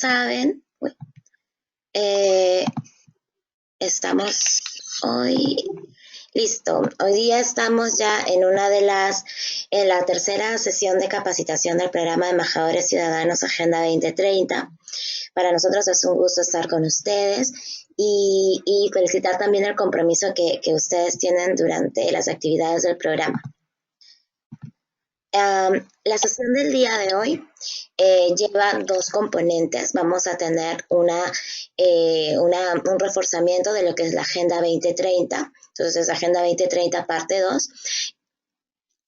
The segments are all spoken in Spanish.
Saben, eh, estamos hoy, listo, hoy día estamos ya en la tercera sesión de capacitación del programa de Embajadores Ciudadanos Agenda 2030. Para nosotros es un gusto estar con ustedes y felicitar también el compromiso que ustedes tienen durante las actividades del programa. La sesión del día de hoy lleva dos componentes. Vamos a tener un reforzamiento de lo que es la Agenda 2030. Entonces, Agenda 2030 parte 2.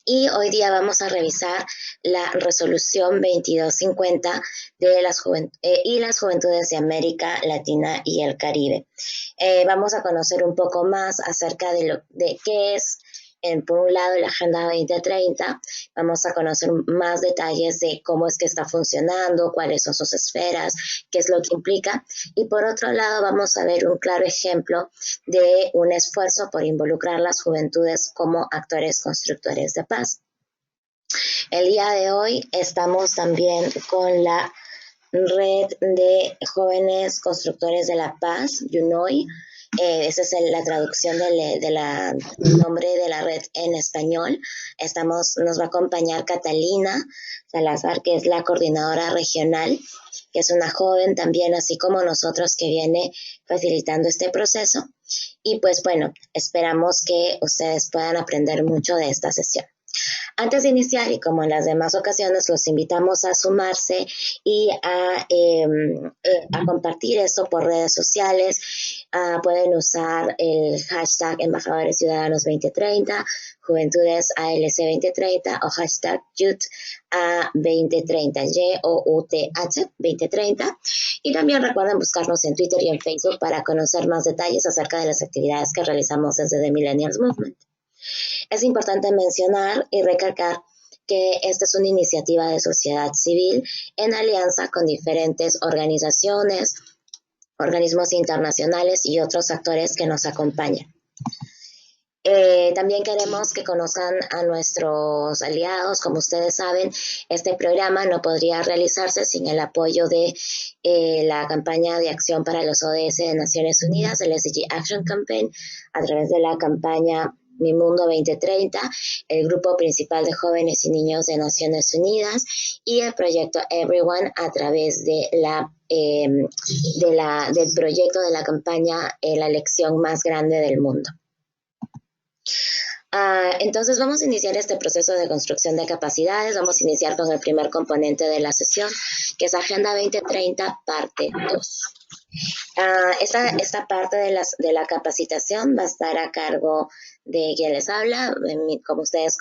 Y hoy día vamos a revisar la resolución 2250 de las juventudes de América Latina y el Caribe. Vamos a conocer un poco más acerca de qué es, por un lado, la Agenda 2030. Vamos a conocer más detalles de cómo es que está funcionando, cuáles son sus esferas, qué es lo que implica. Y por otro lado, vamos a ver un claro ejemplo de un esfuerzo por involucrar las juventudes como actores constructores de paz. El día de hoy estamos también con la Red de Jóvenes Constructores de la Paz, YUNOI. Esa es la traducción del nombre de la red en español. Nos va a acompañar Catalina Salazar, que es la coordinadora regional, que es una joven también, así como nosotros, que viene facilitando este proceso. Y pues bueno, esperamos que ustedes puedan aprender mucho de esta sesión. Antes de iniciar, y como en las demás ocasiones, los invitamos a sumarse y a compartir esto por redes sociales. Pueden usar el hashtag Embajadores Ciudadanos 2030, Juventudes ALC 2030 o hashtag Youth a 2030, YOUTH 2030. Y también recuerden buscarnos en Twitter y en Facebook para conocer más detalles acerca de las actividades que realizamos desde The Millennials Movement. Es importante mencionar y recalcar que esta es una iniciativa de sociedad civil en alianza con diferentes organizaciones, organismos internacionales y otros actores que nos acompañan. También queremos que conozcan a nuestros aliados. Como ustedes saben, este programa no podría realizarse sin el apoyo de la campaña de acción para los ODS de Naciones Unidas, el SDG Action Campaign, a través de la campaña Mi Mundo 2030, el grupo principal de jóvenes y niños de Naciones Unidas y el proyecto Everyone a través de del proyecto de la campaña La elección más grande del mundo. Entonces vamos a iniciar este proceso de construcción de capacidades. Vamos a iniciar con el primer componente de la sesión, que es Agenda 2030, parte 2. Esta parte de la capacitación va a estar a cargo de quien les habla. Como ustedes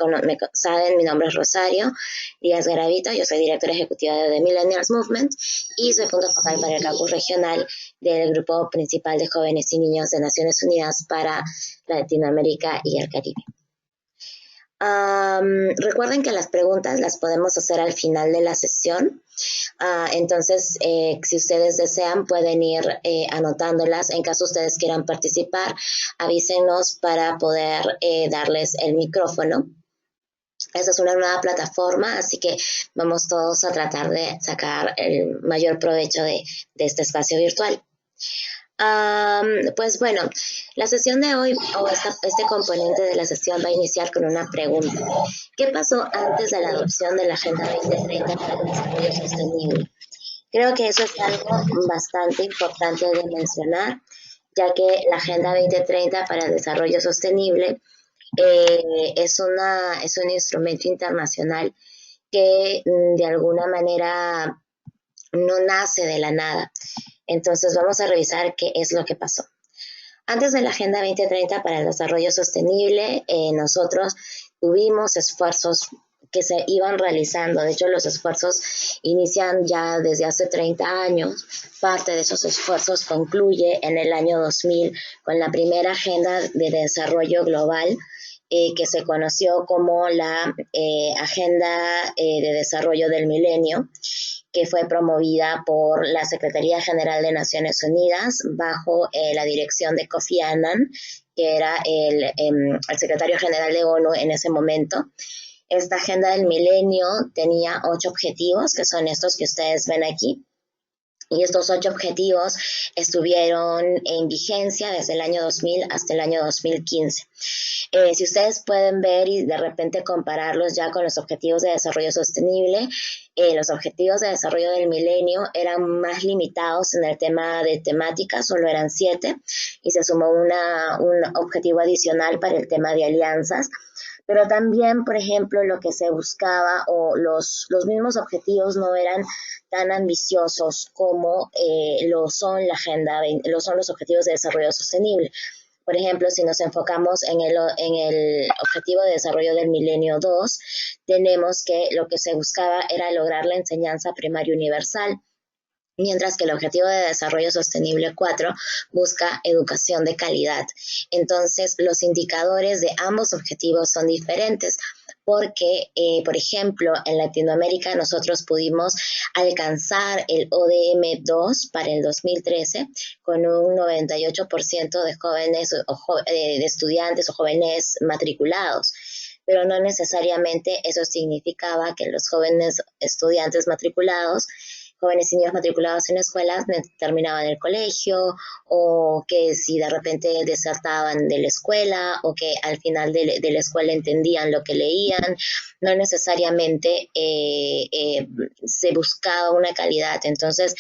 saben, mi nombre es Rosario Díaz Garavito. Yo soy directora ejecutiva de The Millennials Movement y soy punto focal para el campus regional del grupo principal de jóvenes y niños de Naciones Unidas para Latinoamérica y el Caribe. Recuerden que las preguntas las podemos hacer al final de la sesión. Entonces, si ustedes desean, pueden ir anotándolas. En caso ustedes quieran participar, avísenos para poder darles el micrófono. Esta es una nueva plataforma, así que vamos todos a tratar de sacar el mayor provecho de este espacio virtual. Pues bueno, la sesión de hoy, o este componente de la sesión, va a iniciar con una pregunta. ¿Qué pasó antes de la adopción de la Agenda 2030 para el Desarrollo Sostenible? Creo que eso es algo bastante importante de mencionar, ya que la Agenda 2030 para el Desarrollo Sostenible es un instrumento internacional que de alguna manera no nace de la nada. Entonces vamos a revisar qué es lo que pasó. Antes de la Agenda 2030 para el Desarrollo Sostenible, nosotros tuvimos esfuerzos que se iban realizando. De hecho, los esfuerzos inician ya desde hace 30 años. Parte de esos esfuerzos concluye en el año 2000 con la primera Agenda de Desarrollo Global, que se conoció como la Agenda de Desarrollo del Milenio, que fue promovida por la Secretaría General de Naciones Unidas bajo la dirección de Kofi Annan, que era el secretario general de ONU en ese momento. Esta Agenda del Milenio tenía 8 objetivos, que son estos que ustedes ven aquí. Y estos 8 objetivos estuvieron en vigencia desde el año 2000 hasta el año 2015. Si ustedes pueden ver y de repente compararlos ya con los objetivos de desarrollo sostenible, los objetivos de desarrollo del milenio eran más limitados en el tema de temática, solo eran 7, y se sumó un objetivo adicional para el tema de alianzas. Pero también, por ejemplo, lo que se buscaba o los mismos objetivos no eran tan ambiciosos como lo son los objetivos de desarrollo sostenible. Por ejemplo, si nos enfocamos en el objetivo de desarrollo del milenio 2, tenemos que lo que se buscaba era lograr la enseñanza primaria universal, mientras que el Objetivo de Desarrollo Sostenible 4 busca educación de calidad. Entonces, los indicadores de ambos objetivos son diferentes porque, por ejemplo, en Latinoamérica nosotros pudimos alcanzar el ODM 2 para el 2013 con un 98% de jóvenes de estudiantes o jóvenes matriculados, pero no necesariamente eso significaba que los jóvenes estudiantes matriculados, jóvenes y niños matriculados en escuelas, terminaban el colegio, o que si de repente desertaban de la escuela, o que al final de la escuela entendían lo que leían. No necesariamente se buscaba una calidad. Entonces,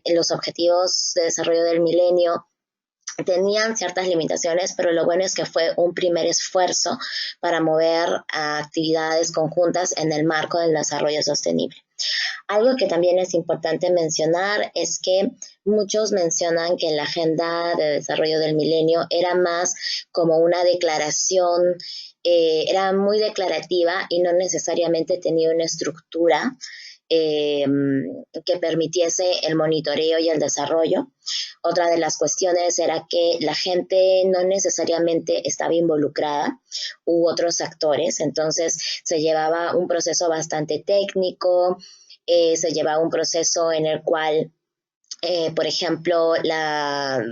los objetivos de desarrollo del milenio tenían ciertas limitaciones, pero lo bueno es que fue un primer esfuerzo para mover a actividades conjuntas en el marco del desarrollo sostenible. Algo que también es importante mencionar es que muchos mencionan que la Agenda de Desarrollo del Milenio era más como una declaración, era muy declarativa y no necesariamente tenía una estructura que permitiese el monitoreo y el desarrollo. Otra de las cuestiones era que la gente no necesariamente estaba involucrada, hubo otros actores, entonces se llevaba un proceso bastante técnico, se llevaba un proceso en el cual por ejemplo, las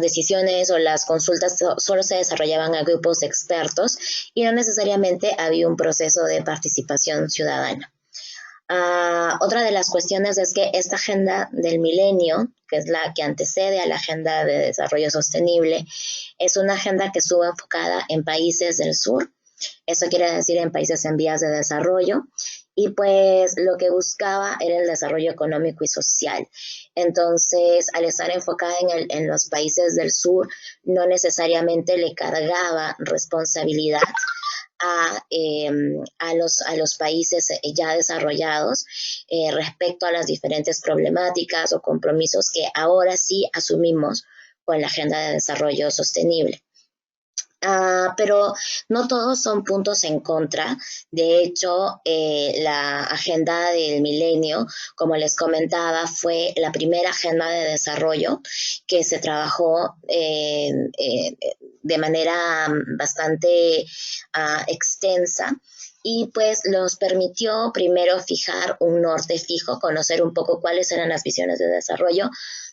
decisiones o las consultas solo se desarrollaban a grupos de expertos y no necesariamente había un proceso de participación ciudadana. Otra de las cuestiones es que esta agenda del milenio, que es la que antecede a la agenda de desarrollo sostenible, es una agenda que estuvo enfocada en países del sur. Eso quiere decir en países en vías de desarrollo, y pues lo que buscaba era el desarrollo económico y social. Entonces, al estar enfocada en los países del sur, no necesariamente le cargaba responsabilidad a los países ya desarrollados respecto a las diferentes problemáticas o compromisos que ahora sí asumimos con la Agenda de Desarrollo Sostenible. Pero no todos son puntos en contra. De hecho, la Agenda del Milenio, como les comentaba, fue la primera agenda de desarrollo que se trabajó de manera bastante extensa, y pues nos permitió primero fijar un norte fijo, conocer un poco cuáles eran las visiones de desarrollo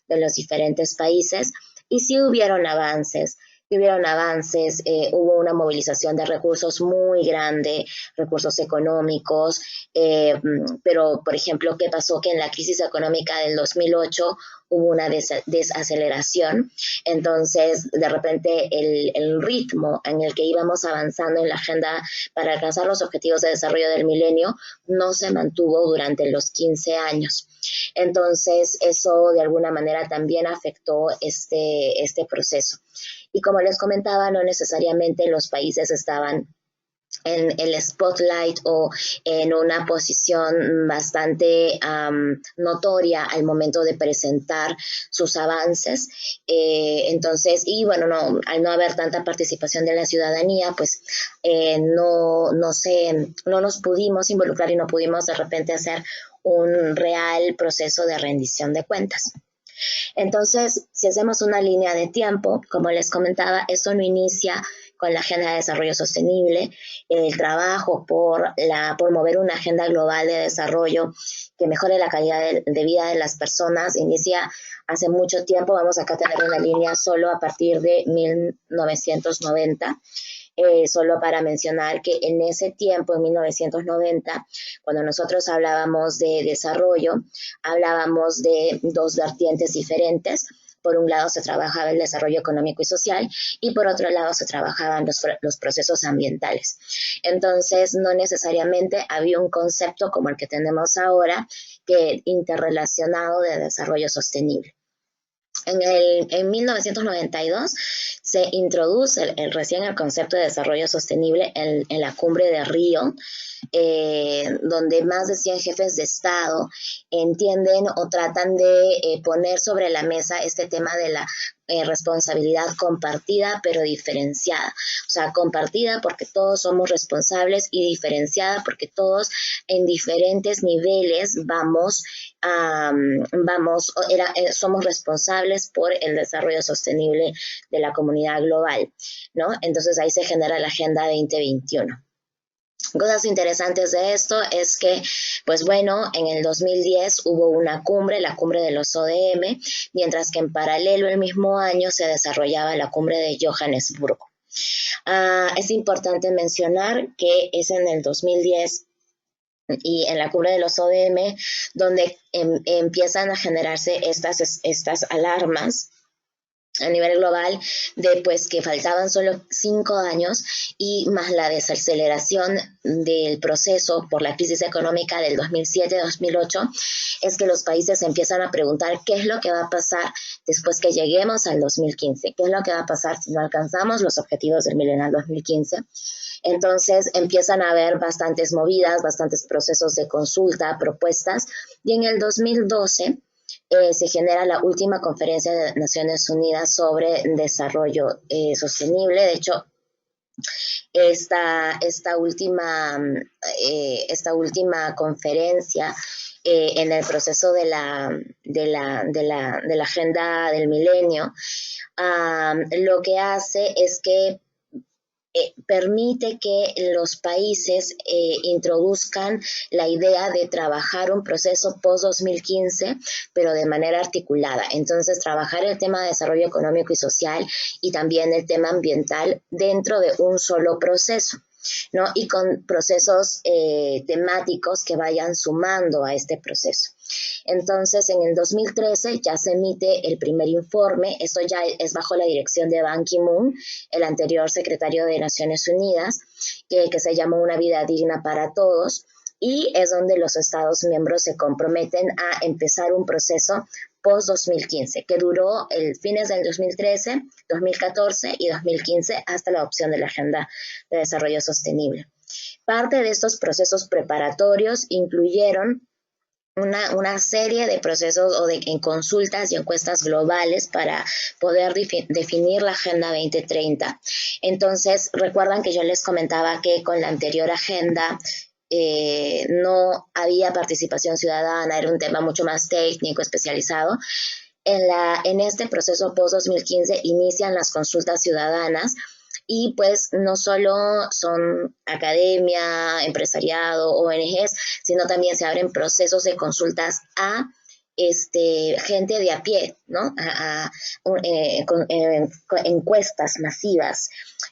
de los diferentes países, y sí hubieron avances. Hubo una movilización de recursos muy grande, recursos económicos, pero, por ejemplo, ¿qué pasó? Que en la crisis económica del 2008 hubo una desaceleración, entonces de repente el ritmo en el que íbamos avanzando en la agenda para alcanzar los objetivos de desarrollo del milenio no se mantuvo durante los 15 años. Entonces eso de alguna manera también afectó este proceso. Y como les comentaba, no necesariamente los países estaban en el spotlight o en una posición bastante notoria al momento de presentar sus avances. Entonces, y bueno, al no haber tanta participación de la ciudadanía, pues no nos pudimos involucrar y no pudimos de repente hacer un real proceso de rendición de cuentas. Entonces, si hacemos una línea de tiempo, como les comentaba, esto no inicia con la Agenda de Desarrollo Sostenible. El trabajo por mover una agenda global de desarrollo que mejore la calidad de vida de las personas inicia hace mucho tiempo. Vamos acá a tener una línea solo a partir de 1990. Solo para mencionar que en ese tiempo, en 1990, cuando nosotros hablábamos de desarrollo, hablábamos de dos vertientes diferentes. Por un lado se trabajaba el desarrollo económico y social y por otro lado se trabajaban los procesos ambientales. Entonces, no necesariamente había un concepto como el que tenemos ahora, que interrelacionado de desarrollo sostenible. En 1992 se introduce recién el concepto de desarrollo sostenible en la cumbre de Río, donde más de 100 jefes de Estado entienden o tratan de poner sobre la mesa este tema de la responsabilidad compartida pero diferenciada. O sea, compartida porque todos somos responsables y diferenciada porque todos en diferentes niveles somos responsables por el desarrollo sostenible de la comunidad global, ¿no? Entonces ahí se genera la Agenda 2021. Cosas interesantes de esto es que, pues bueno, en el 2010 hubo una cumbre, la cumbre de los ODM, mientras que en paralelo el mismo año se desarrollaba la cumbre de Johannesburgo. Es importante mencionar que es en el 2010 y en la cumbre de los ODM donde empiezan a generarse estas alarmas a nivel global de pues que faltaban solo 5 años y más la desaceleración del proceso por la crisis económica del 2007-2008 es que los países empiezan a preguntar qué es lo que va a pasar después que lleguemos al 2015, qué es lo que va a pasar si no alcanzamos los objetivos del milenio 2015. Entonces empiezan a haber bastantes movidas, bastantes procesos de consulta, propuestas, y en el 2012 se genera la última conferencia de Naciones Unidas sobre desarrollo sostenible. De hecho, esta última conferencia en el proceso de la agenda del milenio, lo que hace es que permite que los países introduzcan la idea de trabajar un proceso post-2015, pero de manera articulada. Entonces, trabajar el tema de desarrollo económico y social y también el tema ambiental dentro de un solo proceso, ¿no? Y con procesos temáticos que vayan sumando a este proceso. Entonces, en el 2013 ya se emite el primer informe, esto ya es bajo la dirección de Ban Ki-moon, el anterior secretario de Naciones Unidas, que se llamó Una vida digna para todos, y es donde los Estados miembros se comprometen a empezar un proceso post-2015, que duró fines del 2013, 2014 y 2015 hasta la adopción de la Agenda de Desarrollo Sostenible. Parte de estos procesos preparatorios incluyeron una serie de procesos en consultas y encuestas globales para poder definir la Agenda 2030. Entonces, recuerdan que yo les comentaba que con la anterior agenda no había participación ciudadana, era un tema mucho más técnico, especializado. En este proceso post-2015 inician las consultas ciudadanas y pues no solo son academia, empresariado, ONGs, sino también se abren procesos de consultas a gente de a pie, ¿no? Con encuestas masivas.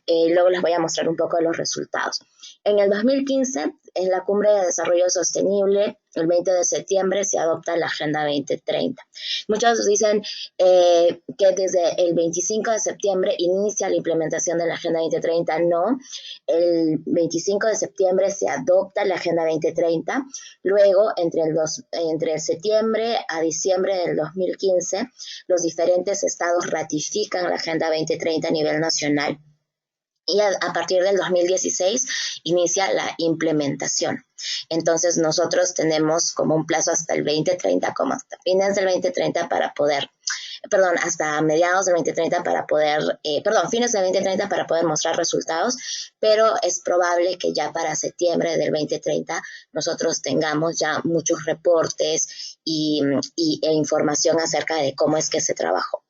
Luego les voy a mostrar un poco de los resultados. En el 2015, en la Cumbre de Desarrollo Sostenible, el 20 de septiembre, se adopta la Agenda 2030. Muchos dicen que desde el 25 de septiembre inicia la implementación de la Agenda 2030. No, el 25 de septiembre se adopta la Agenda 2030. Luego, entre septiembre a diciembre del 2015, los diferentes estados ratifican la Agenda 2030 a nivel nacional. Y a partir del 2016 inicia la implementación. Entonces nosotros tenemos como un plazo hasta el 2030, como hasta fines del 2030 para poder, hasta mediados del 2030 para poder, fines del 2030 para poder mostrar resultados, pero es probable que ya para septiembre del 2030 nosotros tengamos ya muchos reportes e información acerca de cómo es que se trabajó.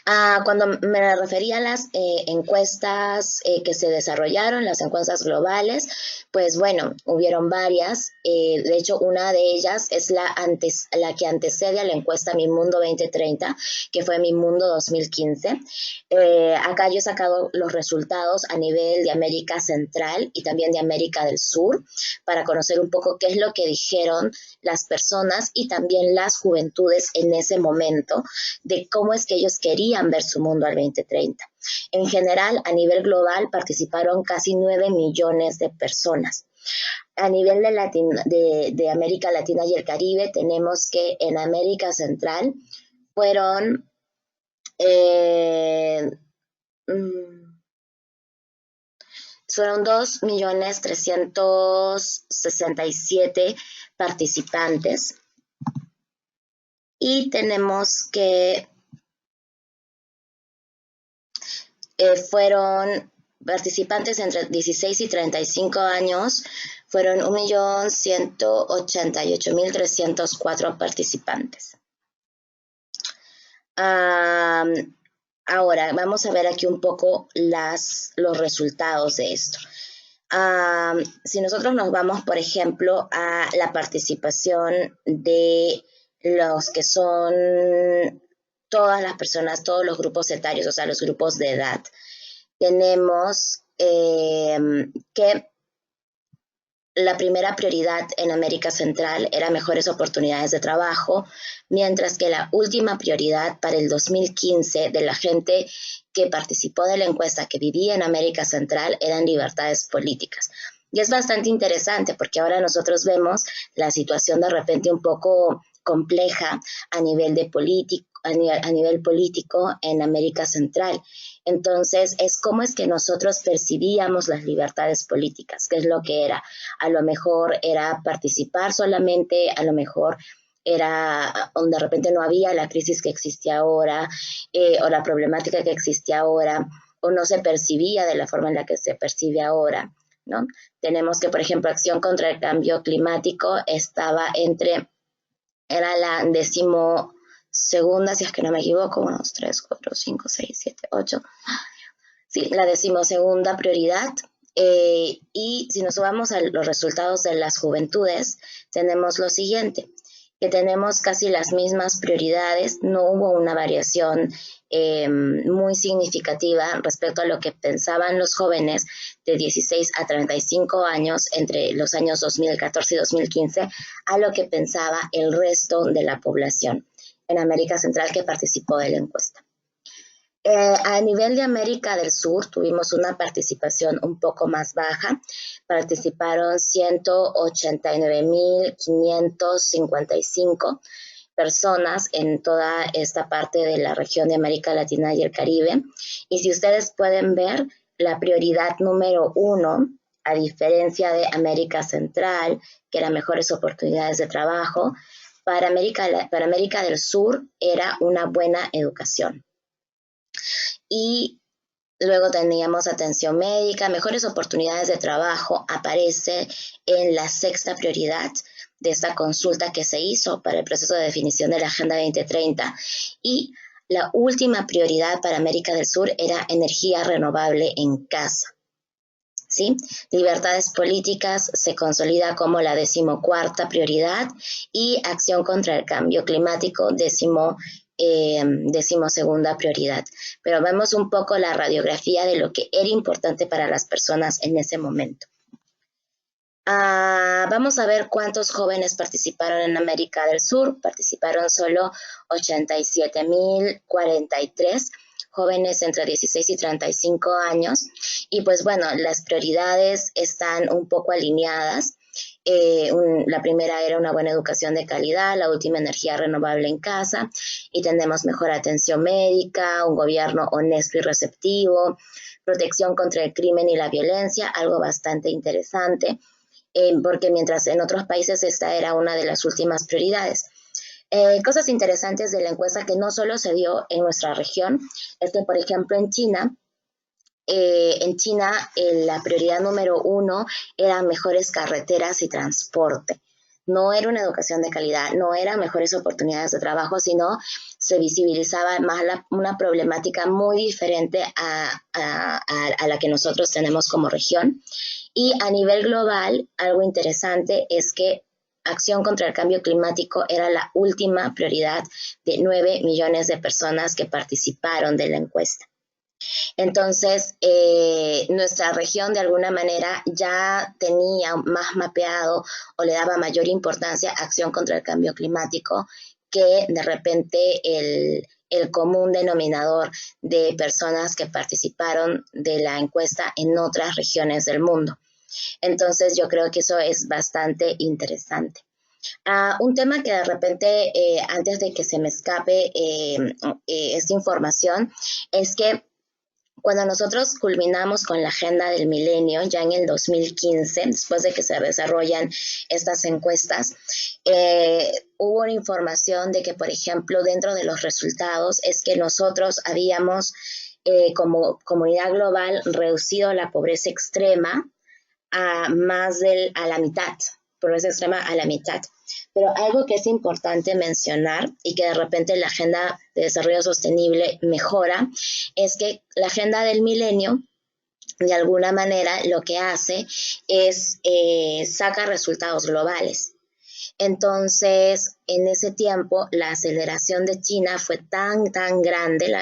Cuando me refería a las encuestas que se desarrollaron, las encuestas globales, pues bueno, hubieron varias. De hecho, una de ellas es la que antecede a la encuesta Mi Mundo 2030, que fue Mi Mundo 2015. Acá yo he sacado los resultados a nivel de América Central y también de América del Sur para conocer un poco qué es lo que dijeron las personas y también las juventudes en ese momento de cómo es que ellos querían ver su mundo al 2030. En general, a nivel global, participaron casi 9 millones de personas. A nivel de América Latina y el Caribe, tenemos que en América Central fueron eh, fueron 2.367.000 participantes y tenemos que fueron participantes entre 16 y 35 años, fueron 1.188.304 participantes. Ahora, vamos a ver aquí un poco los resultados de esto. Si nosotros nos vamos, por ejemplo, a la participación de los que son todas las personas, todos los grupos etarios, o sea, los grupos de edad, tenemos que la primera prioridad en América Central era mejores oportunidades de trabajo, mientras que la última prioridad para el 2015 de la gente que participó de la encuesta que vivía en América Central eran libertades políticas. Y es bastante interesante porque ahora nosotros vemos la situación de repente un poco compleja a nivel político en América Central. Entonces, es cómo es que nosotros percibíamos las libertades políticas, qué es lo que era. A lo mejor era participar solamente, a lo mejor era donde de repente no había la crisis que existía ahora o la problemática que existía ahora o no se percibía de la forma en la que se percibe ahora, ¿no? Tenemos que, por ejemplo, acción contra el cambio climático era la 12ª, si es que no me equivoco, 1, 2, 3, 4, 5, 6, 7, 8. Sí, la 12ª prioridad. Y si nos vamos a los resultados de las juventudes, tenemos lo siguiente, que tenemos casi las mismas prioridades, no hubo una variación muy significativa respecto a lo que pensaban los jóvenes de 16 a 35 años entre los años 2014 y 2015 a lo que pensaba el resto de la población en América Central que participó de la encuesta. A nivel de América del Sur tuvimos una participación un poco más baja, participaron 189.555 personas en toda esta parte de la región de América Latina y el Caribe. Y si ustedes pueden ver, la prioridad número 1, a diferencia de América Central, que eran mejores oportunidades de trabajo, para América del Sur era una buena educación. Y luego teníamos atención médica, mejores oportunidades de trabajo, aparece en la 6ª prioridad de esta consulta que se hizo para el proceso de definición de la Agenda 2030. Y la última prioridad para América del Sur era energía renovable en casa. ¿Sí? Libertades políticas se consolida como la 14ª prioridad y acción contra el cambio climático 12ª prioridad. Pero vemos un poco la radiografía de lo que era importante para las personas en ese momento. Vamos a ver cuántos jóvenes participaron en América del Sur. Participaron solo 87.043 jóvenes entre 16 y 35 años. Y pues bueno, las prioridades están un poco alineadas. La primera era una buena educación de calidad, la última energía renovable en casa y tenemos mejor atención médica, un gobierno honesto y receptivo, protección contra el crimen y la violencia, algo bastante interesante, porque mientras en otros países esta era una de las últimas prioridades. Cosas interesantes de la encuesta que no solo se dio en nuestra región, es que por ejemplo en China, la prioridad número 1 eran mejores carreteras y transporte, no era una educación de calidad, no eran mejores oportunidades de trabajo, sino se visibilizaba más una problemática muy diferente a la que nosotros tenemos como región. Y a nivel global, algo interesante es que acción contra el cambio climático era la última prioridad de 9 millones de personas que participaron de la encuesta. Entonces, nuestra región de alguna manera ya tenía más mapeado o le daba mayor importancia a acción contra el cambio climático que de repente el común denominador de personas que participaron de la encuesta en otras regiones del mundo. Entonces, yo creo que eso es bastante interesante. Un tema que de repente, antes de que se me escape esta información, es que cuando nosotros culminamos con la Agenda del Milenio, ya en el 2015, después de que se desarrollan estas encuestas, hubo una información de que, por ejemplo, dentro de los resultados es que nosotros habíamos, como comunidad global, reducido la pobreza extrema a la mitad, pobreza extrema a la mitad. Pero algo que es importante mencionar y que de repente la Agenda de Desarrollo Sostenible mejora es que la Agenda del Milenio de alguna manera lo que hace es saca resultados globales. Entonces, en ese tiempo, la aceleración de China fue tan grande,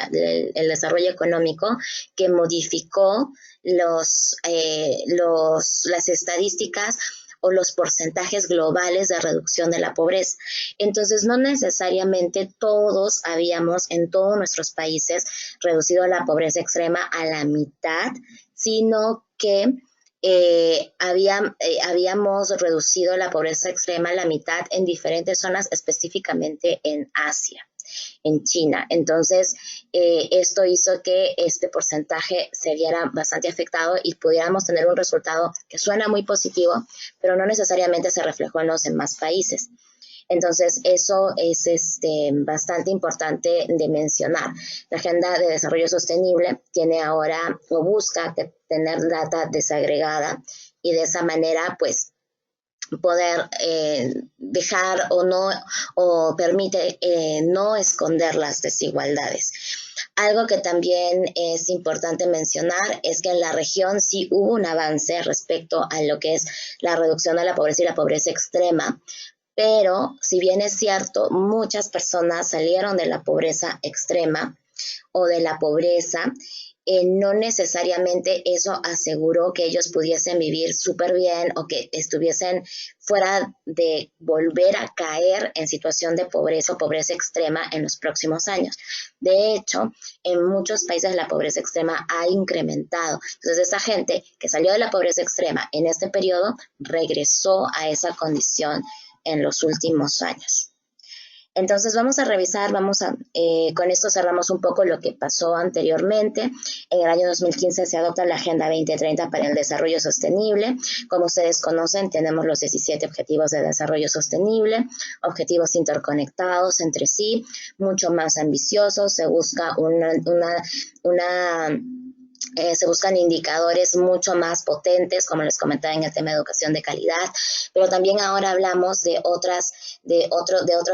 el desarrollo económico, que modificó las estadísticas o los porcentajes globales de reducción de la pobreza. Entonces, no necesariamente todos habíamos en todos nuestros países reducido la pobreza extrema a la mitad, sino que habíamos reducido la pobreza extrema a la mitad en diferentes zonas, específicamente en Asia, en China. Entonces, esto hizo que este porcentaje se viera bastante afectado y pudiéramos tener un resultado que suena muy positivo, pero no necesariamente se reflejó en los demás países. Entonces, eso es bastante importante de mencionar. La Agenda de Desarrollo Sostenible tiene ahora o busca tener data desagregada y de esa manera, pues, poder dejar o permite no esconder las desigualdades. Algo que también es importante mencionar es que en la región sí hubo un avance respecto a lo que es la reducción de la pobreza y la pobreza extrema, pero si bien es cierto, muchas personas salieron de la pobreza extrema o de la pobreza, no necesariamente eso aseguró que ellos pudiesen vivir súper bien o que estuviesen fuera de volver a caer en situación de pobreza o pobreza extrema en los próximos años. De hecho, en muchos países la pobreza extrema ha incrementado. Entonces, esa gente que salió de la pobreza extrema en este periodo regresó a esa condición en los últimos años. Entonces vamos a revisar, con esto cerramos un poco lo que pasó anteriormente. En el año 2015 se adopta la Agenda 2030 para el Desarrollo Sostenible. Como ustedes conocen, tenemos los 17 Objetivos de Desarrollo Sostenible, objetivos interconectados entre sí, mucho más ambiciosos. Se busca se buscan indicadores mucho más potentes, como les comentaba en el tema de educación de calidad, pero también ahora hablamos de otros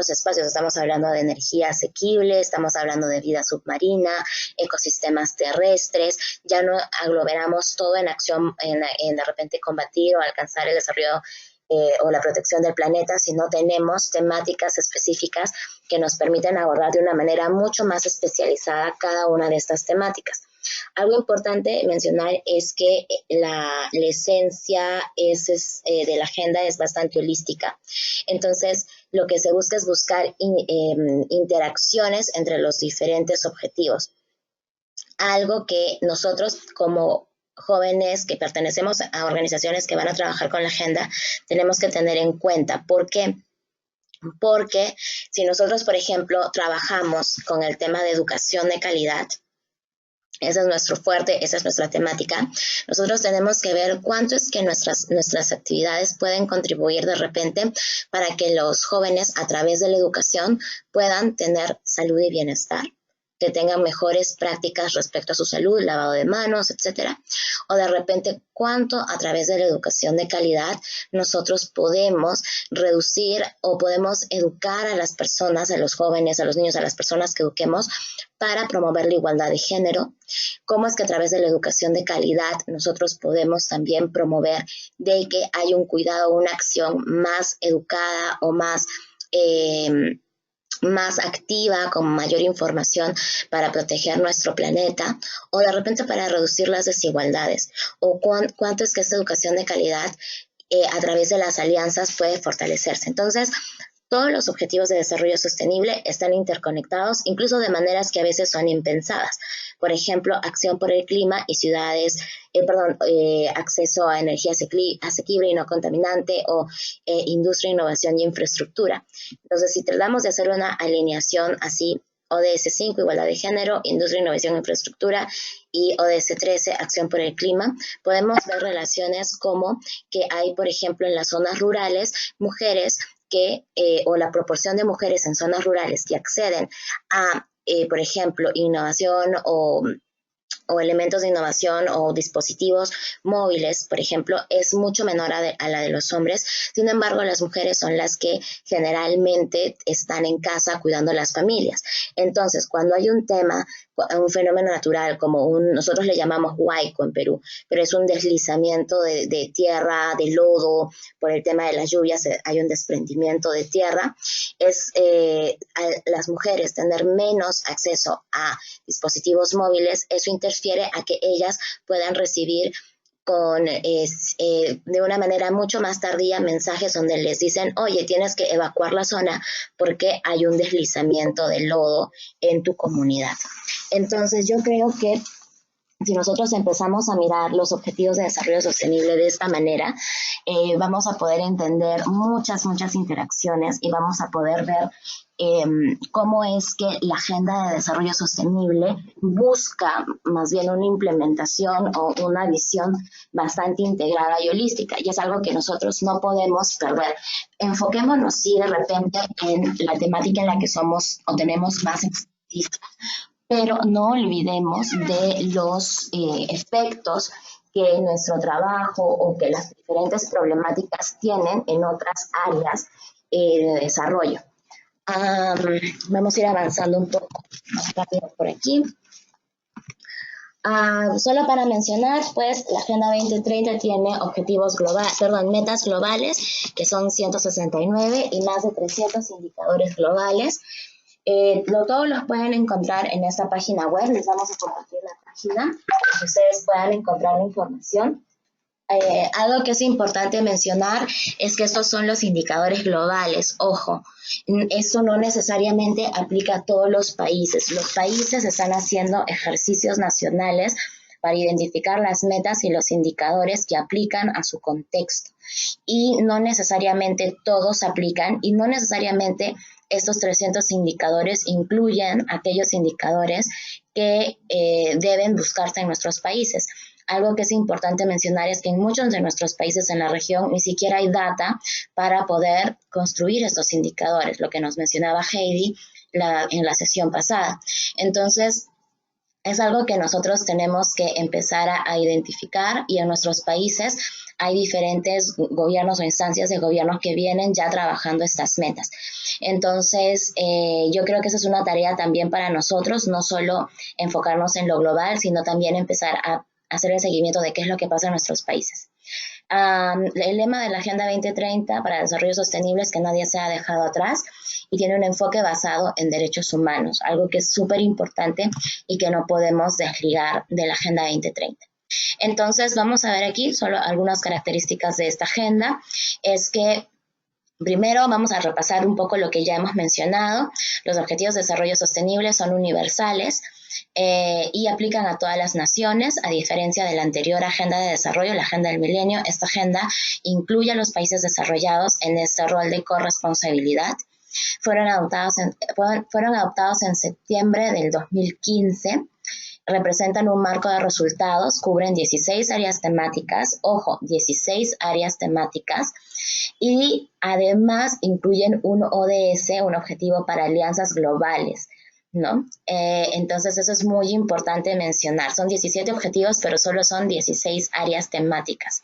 espacios. Estamos hablando de energía asequible, estamos hablando de vida submarina, ecosistemas terrestres. Ya no aglomeramos todo en acción, en de repente combatir o alcanzar el desarrollo o la protección del planeta, sino tenemos temáticas específicas que nos permiten abordar de una manera mucho más especializada cada una de estas temáticas. Algo importante mencionar es que la esencia de la agenda es bastante holística. Entonces, lo que se busca es buscar interacciones entre los diferentes objetivos. Algo que nosotros como jóvenes que pertenecemos a organizaciones que van a trabajar con la agenda tenemos que tener en cuenta. ¿Por qué? Porque si nosotros, por ejemplo, trabajamos con el tema de educación de calidad, ese es nuestro fuerte, esa es nuestra temática. Nosotros tenemos que ver cuánto es que nuestras actividades pueden contribuir de repente para que los jóvenes a través de la educación puedan tener salud y bienestar, que tengan mejores prácticas respecto a su salud, lavado de manos, etcétera, o de repente cuánto a través de la educación de calidad nosotros podemos reducir o podemos educar a las personas, a los jóvenes, a los niños, a las personas que eduquemos para promover la igualdad de género, cómo es que a través de la educación de calidad nosotros podemos también promover de que hay un cuidado, una acción más educada o más activa, con mayor información para proteger nuestro planeta, o de repente para reducir las desigualdades, o cuánto es que esta educación de calidad a través de las alianzas puede fortalecerse. Entonces, todos los objetivos de desarrollo sostenible están interconectados, incluso de maneras que a veces son impensadas. Por ejemplo, acción por el clima y ciudades, acceso a energía asequible y no contaminante, o industria, innovación y infraestructura. Entonces, si tratamos de hacer una alineación así, ODS 5, igualdad de género, industria, innovación, infraestructura, y ODS 13, acción por el clima, podemos ver relaciones como que hay, por ejemplo, en las zonas rurales, mujeres o la proporción de mujeres en zonas rurales que acceden a, por ejemplo, innovación o elementos de innovación o dispositivos móviles, por ejemplo, es mucho menor a la de los hombres. Sin embargo, las mujeres son las que generalmente están en casa cuidando a las familias. Entonces, cuando hay un tema, un fenómeno natural como nosotros le llamamos huaico en Perú, pero es un deslizamiento de tierra, de lodo, por el tema de las lluvias hay un desprendimiento de tierra, es a las mujeres tener menos acceso a dispositivos móviles, eso interfiere a que ellas puedan recibir de una manera mucho más tardía mensajes donde les dicen, oye, tienes que evacuar la zona porque hay un deslizamiento de lodo en tu comunidad. Entonces yo creo que si nosotros empezamos a mirar los objetivos de desarrollo sostenible de esta manera, vamos a poder entender muchas interacciones y vamos a poder ver cómo es que la Agenda de Desarrollo Sostenible busca más bien una implementación o una visión bastante integrada y holística, y es algo que nosotros no podemos perder. Enfoquémonos sí de repente en la temática en la que somos o tenemos más expertise, pero no olvidemos de los efectos que nuestro trabajo o que las diferentes problemáticas tienen en otras áreas de desarrollo. Vamos a ir avanzando un poco más rápido por aquí. Solo para mencionar, pues, la Agenda 2030 tiene metas globales, que son 169 y más de 300 indicadores globales. Todos los pueden encontrar en esta página web. Les vamos a compartir la página para que ustedes puedan encontrar la información. Algo que es importante mencionar es que estos son los indicadores globales. Ojo, esto no necesariamente aplica a todos los países. Los países están haciendo ejercicios nacionales para identificar las metas y los indicadores que aplican a su contexto. Y no necesariamente todos aplican, y no necesariamente estos 300 indicadores incluyen aquellos indicadores que deben buscarse en nuestros países. Algo que es importante mencionar es que en muchos de nuestros países en la región ni siquiera hay data para poder construir estos indicadores, lo que nos mencionaba Heidi en la sesión pasada. Entonces, es algo que nosotros tenemos que empezar a identificar, y en nuestros países hay diferentes gobiernos o instancias de gobierno que vienen ya trabajando estas metas. Entonces, yo creo que esa es una tarea también para nosotros, no solo enfocarnos en lo global, sino también empezar a hacer el seguimiento de qué es lo que pasa en nuestros países. El lema de la Agenda 2030 para el Desarrollo Sostenible es que nadie sea dejado atrás, y tiene un enfoque basado en derechos humanos, algo que es súper importante y que no podemos desligar de la Agenda 2030. Entonces, vamos a ver aquí solo algunas características de esta agenda. Es que primero vamos a repasar un poco lo que ya hemos mencionado. Los objetivos de desarrollo sostenible son universales y aplican a todas las naciones, a diferencia de la anterior agenda de desarrollo, la agenda del milenio. Esta agenda incluye a los países desarrollados en este rol de corresponsabilidad. Fueron adoptados en septiembre del 2015. Representan un marco de resultados, cubren 16 áreas temáticas, ojo, 16 áreas temáticas, y además incluyen un ODS, un objetivo para alianzas globales, ¿no? Entonces eso es muy importante mencionar. Son 17 objetivos, pero solo son 16 áreas temáticas.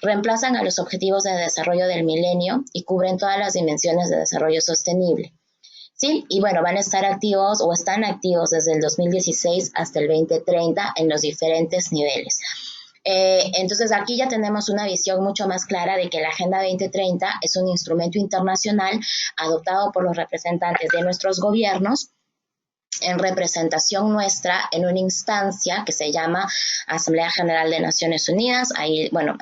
Reemplazan a los objetivos de desarrollo del milenio y cubren todas las dimensiones de desarrollo sostenible. Sí, y bueno, van a estar activos o están activos desde el 2016 hasta el 2030 en los diferentes niveles. Entonces aquí ya tenemos una visión mucho más clara de que la Agenda 2030 es un instrumento internacional adoptado por los representantes de nuestros gobiernos en representación nuestra en una instancia que se llama Asamblea General de Naciones Unidas. Ahí, bueno,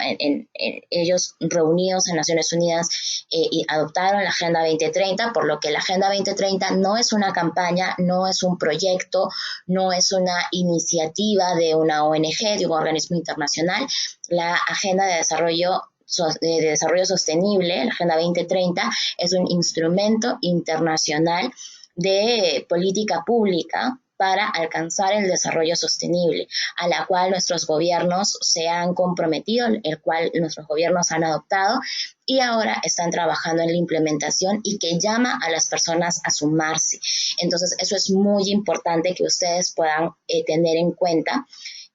ellos reunidos en Naciones Unidas y adoptaron la Agenda 2030, por lo que la Agenda 2030 no es una campaña, no es un proyecto, no es una iniciativa de una ONG, de un organismo internacional. La Agenda de Desarrollo Sostenible, la Agenda 2030, es un instrumento internacional de política pública para alcanzar el desarrollo sostenible, a la cual nuestros gobiernos se han comprometido, el cual nuestros gobiernos han adoptado y ahora están trabajando en la implementación y que llama a las personas a sumarse. Entonces, eso es muy importante que ustedes puedan tener en cuenta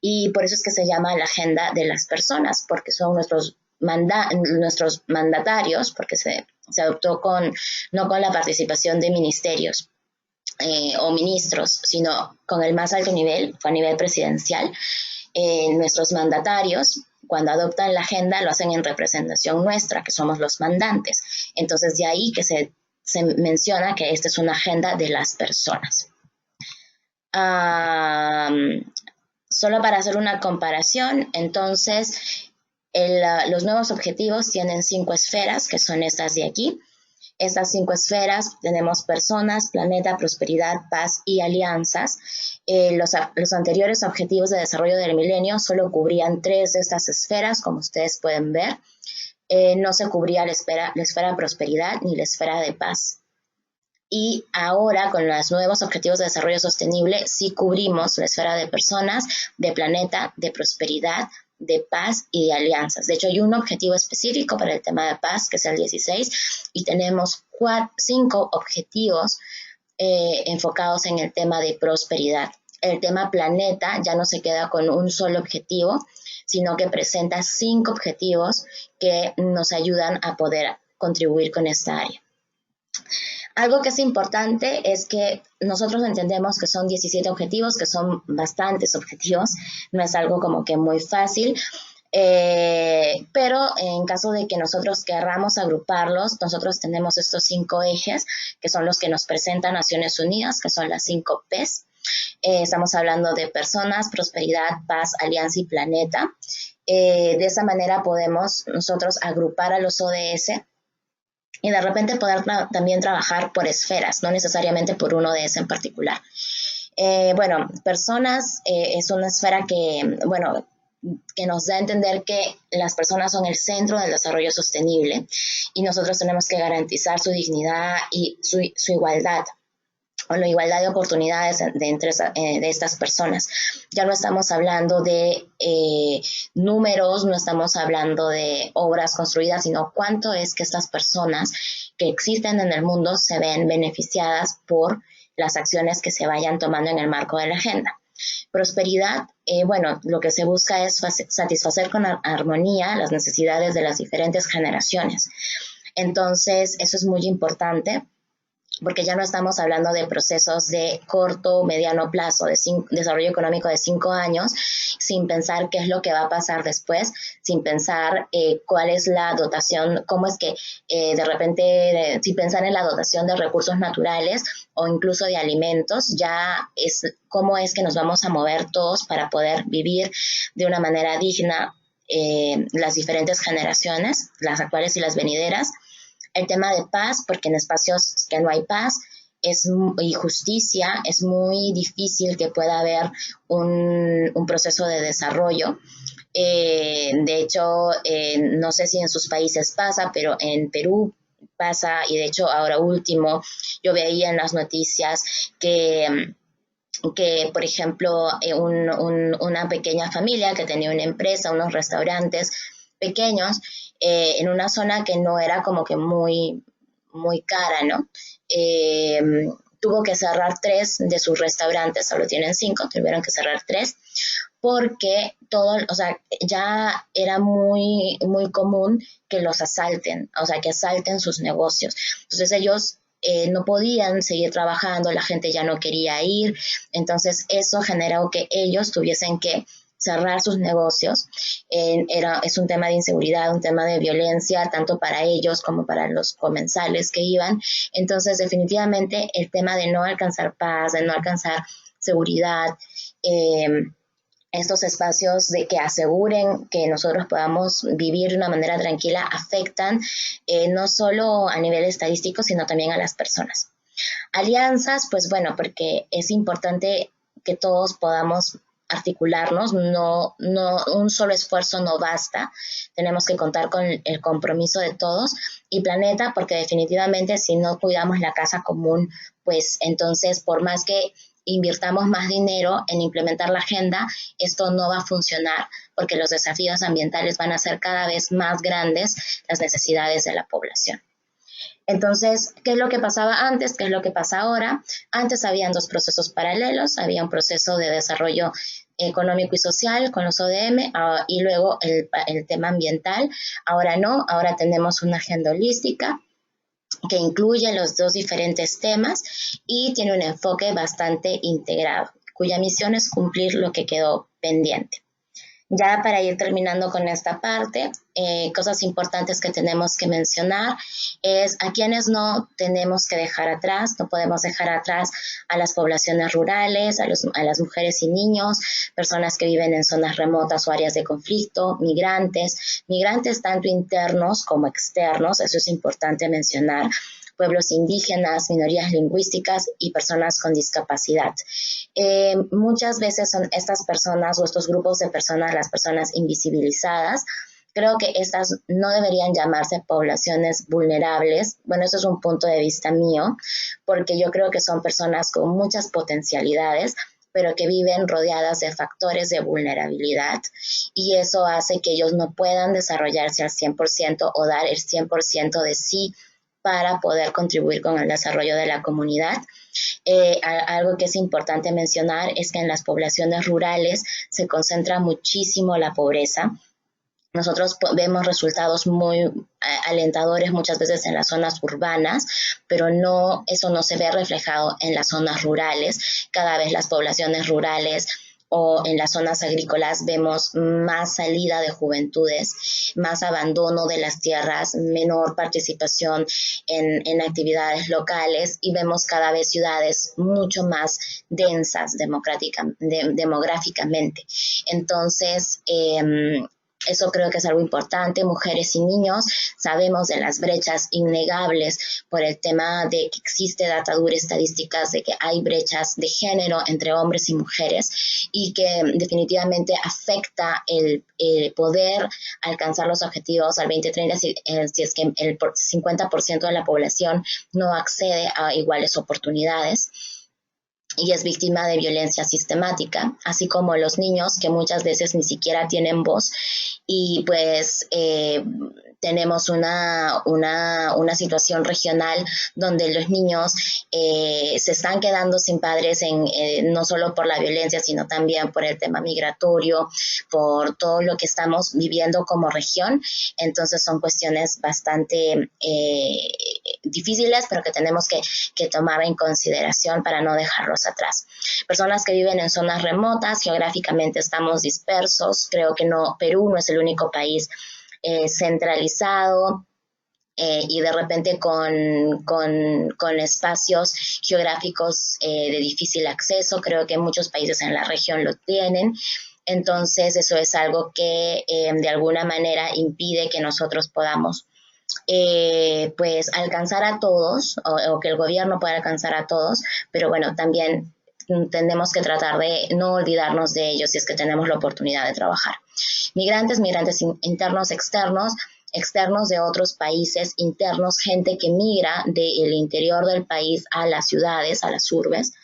y por eso es que se llama la agenda de las personas, porque son nuestros mandatarios, porque se adoptó no con la participación de ministerios o ministros, sino con el más alto nivel, a nivel presidencial. Nuestros mandatarios, cuando adoptan la agenda, lo hacen en representación nuestra, que somos los mandantes. Entonces, de ahí que se menciona que esta es una agenda de las personas. Solo para hacer una comparación, entonces, los nuevos objetivos tienen 5 esferas, que son estas de aquí. Estas 5 esferas tenemos personas, planeta, prosperidad, paz y alianzas. Los anteriores objetivos de desarrollo del milenio solo cubrían 3 de estas esferas, como ustedes pueden ver. No se cubría la esfera de prosperidad ni la esfera de paz. Y ahora, con los nuevos objetivos de desarrollo sostenible, sí cubrimos la esfera de personas, de planeta, de prosperidad, de paz y de alianzas. De hecho, hay un objetivo específico para el tema de paz, que es el 16, y tenemos 5 objetivos enfocados en el tema de prosperidad. El tema planeta ya no se queda con un solo objetivo, sino que presenta 5 objetivos que nos ayudan a poder contribuir con esta área. Algo que es importante es que nosotros entendemos que son 17 objetivos, que son bastantes objetivos, no es algo como que muy fácil, pero en caso de que nosotros querramos agruparlos, nosotros tenemos estos 5 ejes, que son los que nos presenta Naciones Unidas, que son las 5 P's. Estamos hablando de personas, prosperidad, paz, alianza y planeta. De esa manera podemos nosotros agrupar a los ODS y de repente poder también trabajar por esferas, no necesariamente por un ODS en particular. Bueno, personas es una esfera que, bueno, que nos da a entender que las personas son el centro del desarrollo sostenible y nosotros tenemos que garantizar su dignidad y su igualdad, o la igualdad de oportunidades de estas personas. Ya no estamos hablando de números, no estamos hablando de obras construidas, sino cuánto es que estas personas que existen en el mundo se ven beneficiadas por las acciones que se vayan tomando en el marco de la agenda. Prosperidad, bueno, lo que se busca es satisfacer con armonía las necesidades de las diferentes generaciones. Entonces, eso es muy importante, porque ya no estamos hablando de procesos de corto o mediano plazo, de desarrollo económico de 5 años, sin pensar qué es lo que va a pasar después, sin pensar cuál es la dotación, cómo es que de repente, sin pensar en la dotación de recursos naturales o incluso de alimentos, ya es cómo es que nos vamos a mover todos para poder vivir de una manera digna las diferentes generaciones, las actuales y las venideras. El tema de paz, porque en espacios que no hay paz y justicia, es muy difícil que pueda haber un proceso de desarrollo. De hecho, no sé si en sus países pasa, pero en Perú pasa, y de hecho ahora último, yo veía en las noticias que por ejemplo, una pequeña familia que tenía una empresa, unos restaurantes pequeños, en una zona que no era como que muy cara, ¿no? tuvo que cerrar 3 de sus restaurantes, solo tienen 5, tuvieron que cerrar 3, porque o sea, ya era muy, muy común que los asalten, o sea, que asalten sus negocios. Entonces ellos no podían seguir trabajando, la gente ya no quería ir, entonces eso generó que ellos tuviesen que cerrar sus negocios. Es un tema de inseguridad, un tema de violencia, tanto para ellos como para los comensales que iban. Entonces, definitivamente, el tema de no alcanzar paz, de no alcanzar seguridad, estos espacios de que aseguren que nosotros podamos vivir de una manera tranquila afectan no solo a nivel estadístico, sino también a las personas. Alianzas, pues bueno, porque es importante que todos podamos articularnos, un solo esfuerzo no basta, tenemos que contar con el compromiso de todos, y Planeta, porque definitivamente si no cuidamos la casa común, pues entonces por más que invirtamos más dinero en implementar la agenda, esto no va a funcionar porque los desafíos ambientales van a ser cada vez más grandes, las necesidades de la población. Entonces, ¿qué es lo que pasaba antes? ¿Qué es lo que pasa ahora? Antes habían 2 procesos paralelos, había un proceso de desarrollo económico y social con los ODM y luego el tema ambiental. Ahora no, ahora tenemos una agenda holística que incluye los 2 diferentes temas y tiene un enfoque bastante integrado, cuya misión es cumplir lo que quedó pendiente. Ya para ir terminando con esta parte, cosas importantes que tenemos que mencionar es a quienes no tenemos que dejar atrás, no podemos dejar atrás a las poblaciones rurales, a las mujeres y niños, personas que viven en zonas remotas o áreas de conflicto, migrantes tanto internos como externos, eso es importante mencionar, pueblos indígenas, minorías lingüísticas y personas con discapacidad. Muchas veces son estas personas o estos grupos de personas, las personas invisibilizadas. Creo que estas no deberían llamarse poblaciones vulnerables. Bueno, eso es un punto de vista mío, porque yo creo que son personas con muchas potencialidades, pero que viven rodeadas de factores de vulnerabilidad y eso hace que ellos no puedan desarrollarse al 100% o dar el 100% de sí para poder contribuir con el desarrollo de la comunidad. Algo que es importante mencionar es que en las poblaciones rurales se concentra muchísimo la pobreza. Nosotros vemos resultados muy alentadores muchas veces en las zonas urbanas, pero eso no se ve reflejado en las zonas rurales. Cada vez las poblaciones rurales o en las zonas agrícolas vemos más salida de juventudes, más abandono de las tierras, menor participación en actividades locales y vemos cada vez ciudades mucho más densas demográficamente. Entonces, eso creo que es algo importante. Mujeres y niños, sabemos de las brechas innegables por el tema de que existe data dura estadísticas de que hay brechas de género entre hombres y mujeres y que definitivamente afecta el poder alcanzar los objetivos al 2030 si es que el 50% de la población no accede a iguales oportunidades y es víctima de violencia sistemática, así como los niños que muchas veces ni siquiera tienen voz y pues tenemos una situación regional donde los niños se están quedando sin padres no solo por la violencia, sino también por el tema migratorio, por todo lo que estamos viviendo como región. Entonces son cuestiones bastante difíciles, pero que tenemos que tomar en consideración para no dejarlos atrás. Personas que viven en zonas remotas, geográficamente estamos dispersos, creo que Perú no es el único país centralizado y de repente con espacios geográficos de difícil acceso, creo que muchos países en la región lo tienen. Entonces eso es algo que de alguna manera impide que nosotros podamos pues alcanzar a todos o que el gobierno pueda alcanzar a todos, pero bueno, también tenemos que tratar de no olvidarnos de ellos si es que tenemos la oportunidad de trabajar. Migrantes internos, externos de otros países, internos, gente que migra del interior del país a las ciudades, a las urbes.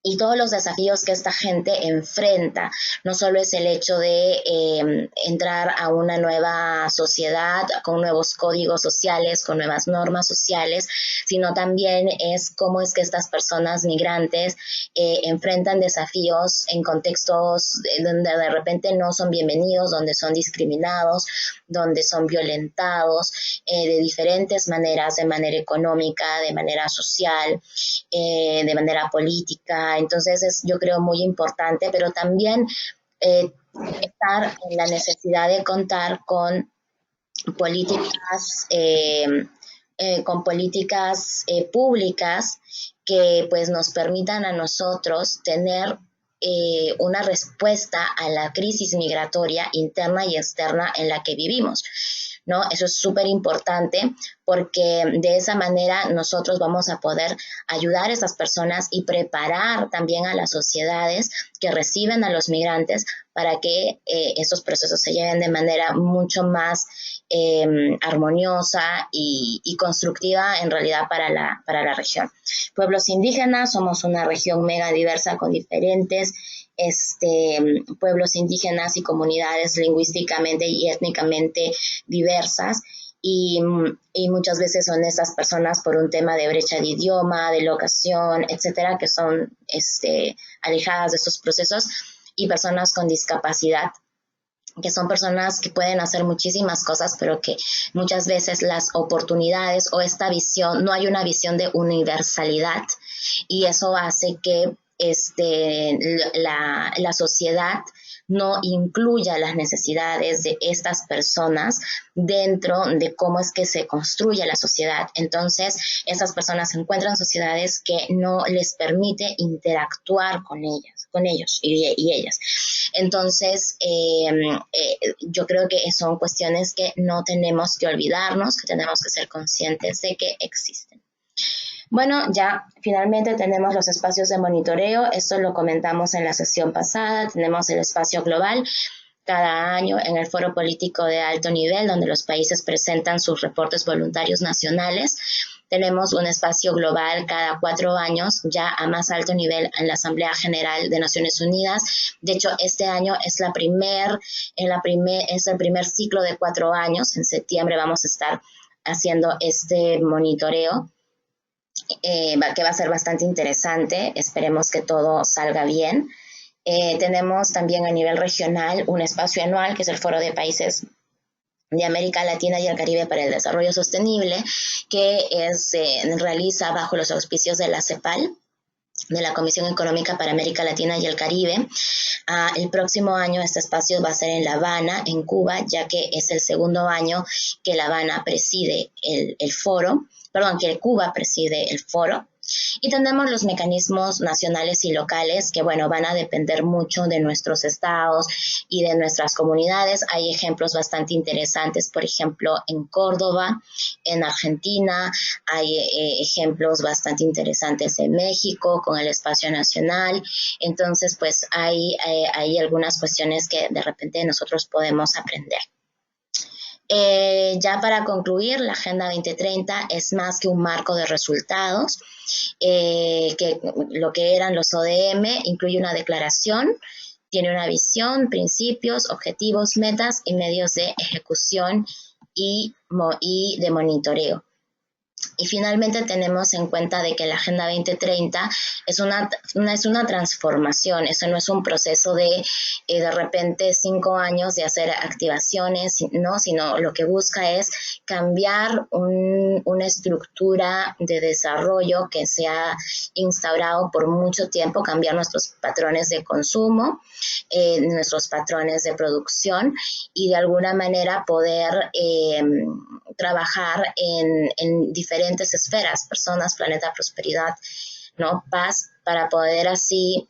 y todos los desafíos que esta gente enfrenta. No solo es el hecho de entrar a una nueva sociedad con nuevos códigos sociales, con nuevas normas sociales, sino también es cómo es que estas personas migrantes enfrentan desafíos en contextos donde de repente no son bienvenidos, donde son discriminados, donde son violentados de diferentes maneras, de manera económica, de manera social, de manera política. Entonces es, yo creo, muy importante, pero también estar en la necesidad de contar políticas, con políticas públicas que pues nos permitan a nosotros tener una respuesta a la crisis migratoria interna y externa en la que vivimos, ¿no? Eso es súper importante porque de esa manera nosotros vamos a poder ayudar a esas personas y preparar también a las sociedades que reciben a los migrantes para que estos procesos se lleven de manera mucho más armoniosa y constructiva en realidad para la región. Pueblos indígenas, somos una región mega diversa con diferentes pueblos indígenas y comunidades lingüísticamente y étnicamente diversas. Y muchas veces son estas personas por un tema de brecha de idioma, de locación, etcétera, que son alejadas de estos procesos, y personas con discapacidad, que son personas que pueden hacer muchísimas cosas, pero que muchas veces las oportunidades o esta visión, no hay una visión de universalidad, y eso hace que la sociedad no incluya las necesidades de estas personas dentro de cómo es que se construye la sociedad. Entonces, esas personas encuentran sociedades que no les permite interactuar con ellos y ellas. Entonces, yo creo que son cuestiones que no tenemos que olvidarnos, que tenemos que ser conscientes de que existen. Bueno, ya finalmente tenemos los espacios de monitoreo. Esto lo comentamos en la sesión pasada. Tenemos el espacio global cada año en el Foro Político de Alto Nivel, donde los países presentan sus reportes voluntarios nacionales. Tenemos un espacio global cada 4 años, ya a más alto nivel, en la Asamblea General de Naciones Unidas. De hecho, este año es el primer ciclo de 4 años. En septiembre vamos a estar haciendo este monitoreo. Que va a ser bastante interesante. Esperemos que todo salga bien. Tenemos también a nivel regional un espacio anual, que es el Foro de Países de América Latina y el Caribe para el Desarrollo Sostenible, que realiza bajo los auspicios de la CEPAL, de la Comisión Económica para América Latina y el Caribe. El próximo año este espacio va a ser en La Habana, en Cuba, ya que es el segundo año que La Habana preside el foro, que Cuba preside el foro. Y tenemos los mecanismos nacionales y locales que, bueno, van a depender mucho de nuestros estados y de nuestras comunidades. Hay ejemplos bastante interesantes, por ejemplo, en Córdoba, en Argentina. Hay ejemplos bastante interesantes en México con el espacio nacional. Entonces, pues hay algunas cuestiones que de repente nosotros podemos aprender. Ya para concluir, la Agenda 2030 es más que un marco de resultados, que lo que eran los ODM incluye una declaración, tiene una visión, principios, objetivos, metas y medios de ejecución y de monitoreo. Y finalmente tenemos en cuenta de que la Agenda 2030 es una transformación. Eso no es un proceso de repente 5 años de hacer activaciones, ¿no? Sino lo que busca es cambiar una estructura de desarrollo que se ha instaurado por mucho tiempo, cambiar nuestros patrones de consumo, nuestros patrones de producción, y de alguna manera poder trabajar en diferentes esferas, personas, planeta, prosperidad, ¿no? Paz, para poder así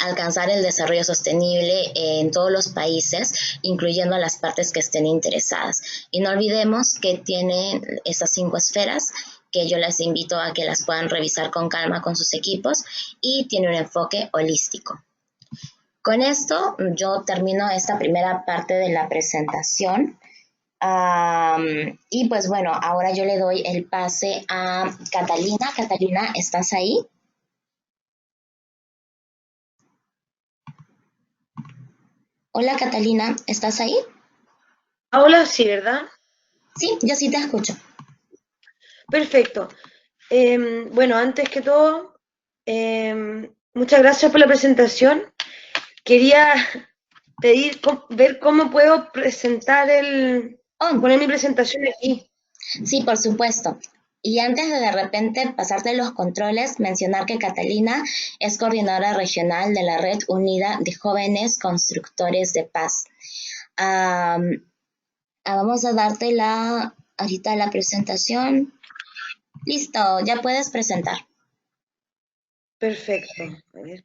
alcanzar el desarrollo sostenible en todos los países, incluyendo a las partes que estén interesadas. Y no olvidemos que tiene esas 5 esferas, que yo les invito a que las puedan revisar con calma con sus equipos, y tiene un enfoque holístico. Con esto yo termino esta primera parte de la presentación. Y pues bueno, ahora yo le doy el pase a Catalina. Catalina, ¿estás ahí? Hola Catalina, ¿estás ahí? Ah, hola, sí, ¿verdad? Sí, yo sí te escucho. Perfecto. Bueno, antes que todo, muchas gracias por la presentación. Quería pedir, ver cómo puedo Oh, poner mi presentación aquí. sí, por supuesto. Y antes de repente pasarte los controles, mencionar que Catalina es coordinadora regional de la Red Unida de Jóvenes Constructores de Paz. Am, Vamos a darte ahorita la presentación. Listo, ya puedes presentar. Perfecto. A ver.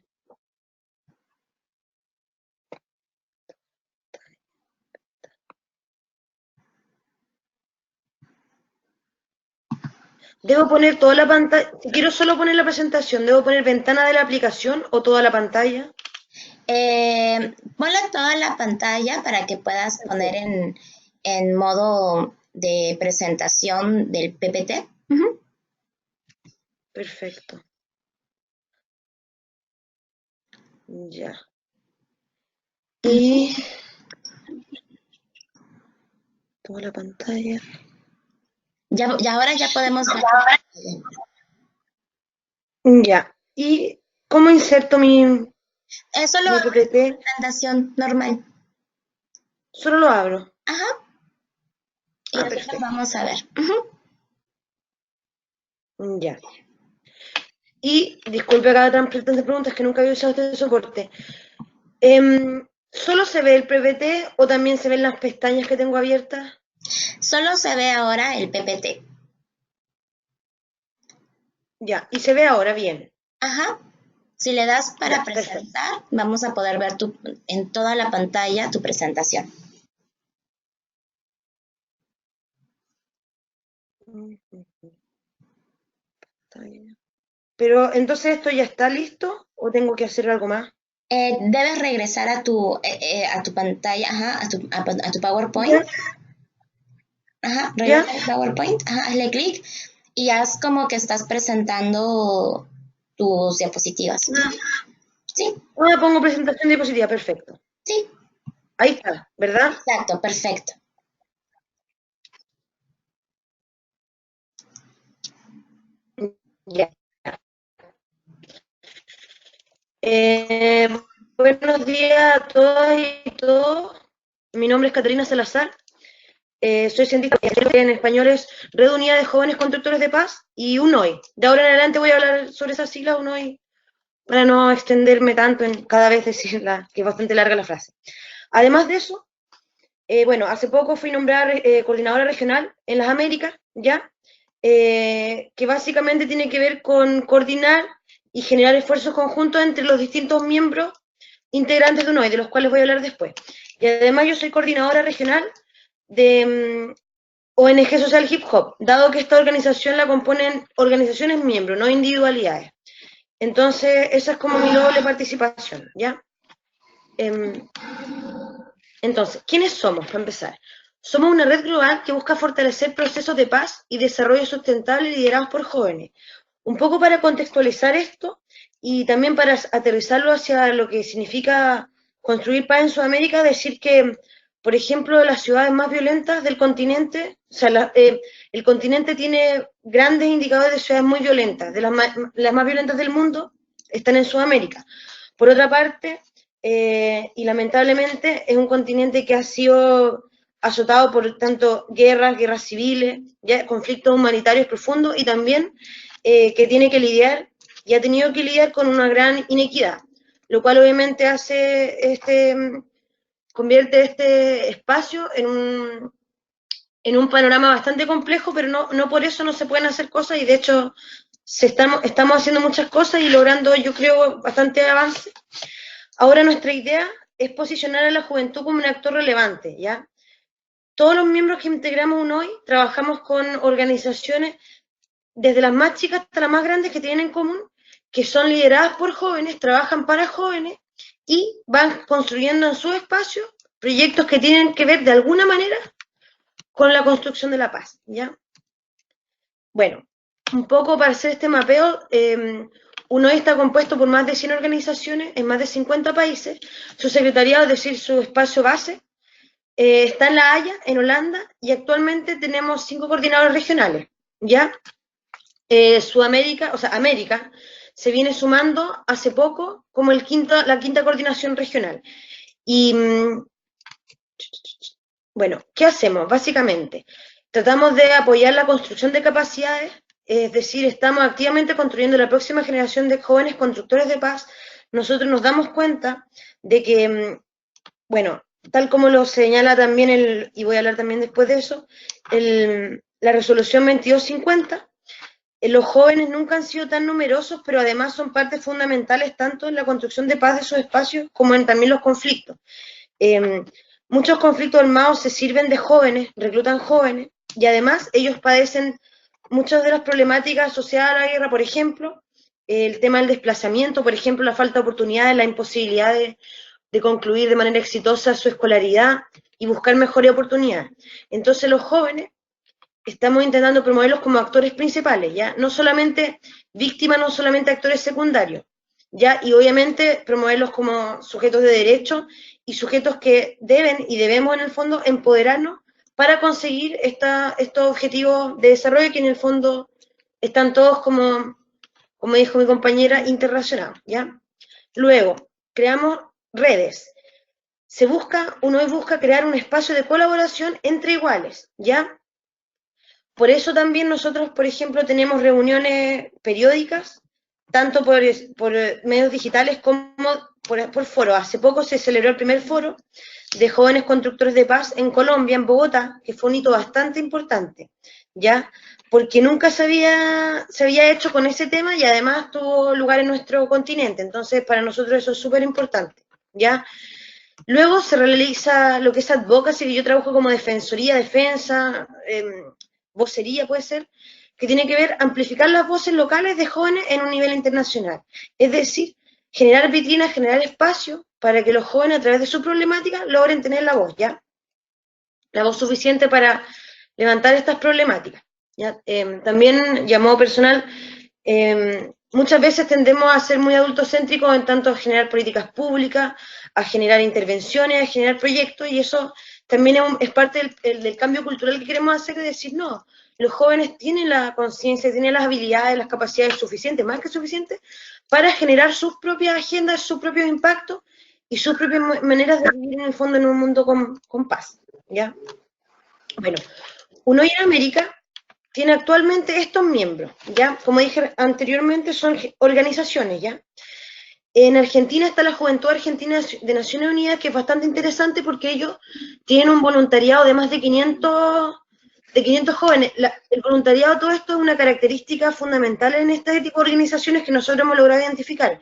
¿Debo poner toda la pantalla? Si quiero solo poner la presentación, ¿debo poner ventana de la aplicación o toda la pantalla? Ponle toda la pantalla para que puedas poner Perfecto. en modo de presentación del PPT. Ujú. Perfecto. Ya. Y toda la pantalla. Ya ahora ya podemos ver tu pantalla. Ya. ¿Y cómo inserto Solo mi abres tu PPT? presentación normal. Solo lo abro. Ajá. Y Ah, ahorita perfecto. vamos a ver. Ujú. Ya. Y disculpe cada tantas preguntas que nunca había usado este soporte. ¿Solo se ve el PPT o también se ven las pestañas que tengo abiertas? Solo se ve ahora el PPT. Ya. Y se ve ahora bien. Ajá. Si le das para Ya, perfecto. presentar, vamos a poder ver en toda la pantalla tu presentación. Pero entonces esto ya está listo o tengo que hacer algo más? Debes regresar a tu pantalla, ajá, a tu Ya, PowerPoint. Ajá, ya. regresa al PowerPoint, ajá, hazle clic y haz como que estás presentando tus diapositivas. Sí, Ahora pongo presentación de diapositiva, perfecto. sí, Ahí está, ¿verdad? exacto, perfecto. Ya. Eh, Buenos días a todas y todos. Mi nombre es Caterina Salazar. Soy científica en español es Red Unida de Jóvenes Constructores de Paz y UNOI. De ahora en adelante voy a hablar sobre esa sigla UNOI para no extenderme tanto en cada vez decirla, que es bastante larga la frase. Además de eso, bueno, hace poco fui nombrada coordinadora regional en las Américas, ¿ya? Que básicamente tiene que ver con coordinar y generar esfuerzos conjuntos entre los distintos miembros integrantes de UNOI, de los cuales voy a hablar después. Y además yo soy coordinadora regional de ONG Social Hip Hop, dado que esta organización la componen organizaciones miembros, no individualidades. Entonces, esa es como mi doble participación, ¿ya? Eh, entonces, ¿quiénes somos, para empezar? Somos una red global que busca fortalecer procesos de paz y desarrollo sustentable liderados por jóvenes. Un poco para contextualizar esto y también para aterrizarlo hacia lo que significa construir paz en Sudamérica, decir que, por ejemplo, las ciudades más violentas del continente, o sea, el continente tiene grandes indicadores de ciudades muy violentas, de las más violentas del mundo están en Sudamérica. Por otra parte, y lamentablemente es un continente que ha sido azotado por tanto guerras civiles, ya, conflictos humanitarios profundos y también que tiene que lidiar y ha tenido que lidiar con una gran inequidad, lo cual obviamente convierte este espacio en un panorama bastante complejo, pero no por eso no se pueden hacer cosas y de hecho estamos haciendo muchas cosas y logrando, yo creo, bastante avance. Ahora nuestra idea es posicionar a la juventud como un actor relevante, ¿ya? Todos los miembros que integramos hoy trabajamos con organizaciones, desde las más chicas hasta las más grandes, que tienen en común, que son lideradas por jóvenes, trabajan para jóvenes y van construyendo en su espacio proyectos que tienen que ver de alguna manera con la construcción de la paz, ¿ya? Bueno, un poco para hacer este mapeo, UNOI está compuesto por más de 100 organizaciones en más de 50 países. Su secretariado, es decir, su espacio base, está en La Haya, en Holanda, y actualmente tenemos 5 coordinadores regionales, ¿ya? Sudamérica, o sea, América, se viene sumando hace poco como la quinta coordinación regional. Y, bueno, ¿qué hacemos? Básicamente, tratamos de apoyar la construcción de capacidades, es decir, estamos activamente construyendo la próxima generación de jóvenes constructores de paz. Nosotros nos damos cuenta de que, bueno, tal como lo señala también, y voy a hablar también después de eso, la resolución 2250, los jóvenes nunca han sido tan numerosos, pero además son partes fundamentales tanto en la construcción de paz de esos espacios como en también los conflictos. Muchos conflictos armados se sirven de jóvenes, reclutan jóvenes, y además ellos padecen muchas de las problemáticas asociadas a la guerra, por ejemplo, el tema del desplazamiento, por ejemplo, la falta de oportunidades, la imposibilidad de concluir de manera exitosa su escolaridad y buscar mejores oportunidades. Entonces los jóvenes estamos intentando promoverlos como actores principales, ¿ya? No solamente víctimas, no solamente actores secundarios, ¿ya? Y obviamente promoverlos como sujetos de derecho y sujetos que deben y debemos en el fondo empoderarnos para conseguir estos objetivos de desarrollo que en el fondo están todos, como dijo mi compañera, interrelacionados, ¿ya? Luego, creamos redes. UNOI busca crear un espacio de colaboración entre iguales, ¿ya? Por eso también nosotros, por ejemplo, tenemos reuniones periódicas, tanto por medios digitales como por foros. Hace poco se celebró el primer foro de jóvenes constructores de paz en Colombia, en Bogotá, que fue un hito bastante importante, ¿ya? Porque nunca se había hecho con ese tema y además tuvo lugar en nuestro continente. Entonces, para nosotros eso es súper importante, ¿ya? Luego se realiza lo que es advocacy, que yo trabajo como defensoría, defensa, vocería puede ser, que tiene que ver amplificar las voces locales de jóvenes en un nivel internacional. Es decir, generar vitrinas, generar espacio para que los jóvenes a través de su problemática logren tener la voz, ¿ya? La voz suficiente para levantar estas problemáticas, ¿ya? También, llamado personal, muchas veces tendemos a ser muy adultocéntricos en tanto a generar políticas públicas, a generar intervenciones, a generar proyectos, y eso también es parte del cambio cultural que queremos hacer, de decir, no, los jóvenes tienen la conciencia, tienen las habilidades, las capacidades suficientes, más que suficientes, para generar sus propias agendas, sus propios impactos y sus propias maneras de vivir en el fondo en un mundo con paz, ¿ya? Bueno, UNOI en América tiene actualmente estos miembros, ¿ya? Como dije anteriormente, son organizaciones, ¿ya? En Argentina está la Juventud Argentina de Naciones Unidas, que es bastante interesante porque ellos tienen un voluntariado de más de 500 jóvenes. El voluntariado, todo esto es una característica fundamental en este tipo de organizaciones que nosotros hemos logrado identificar.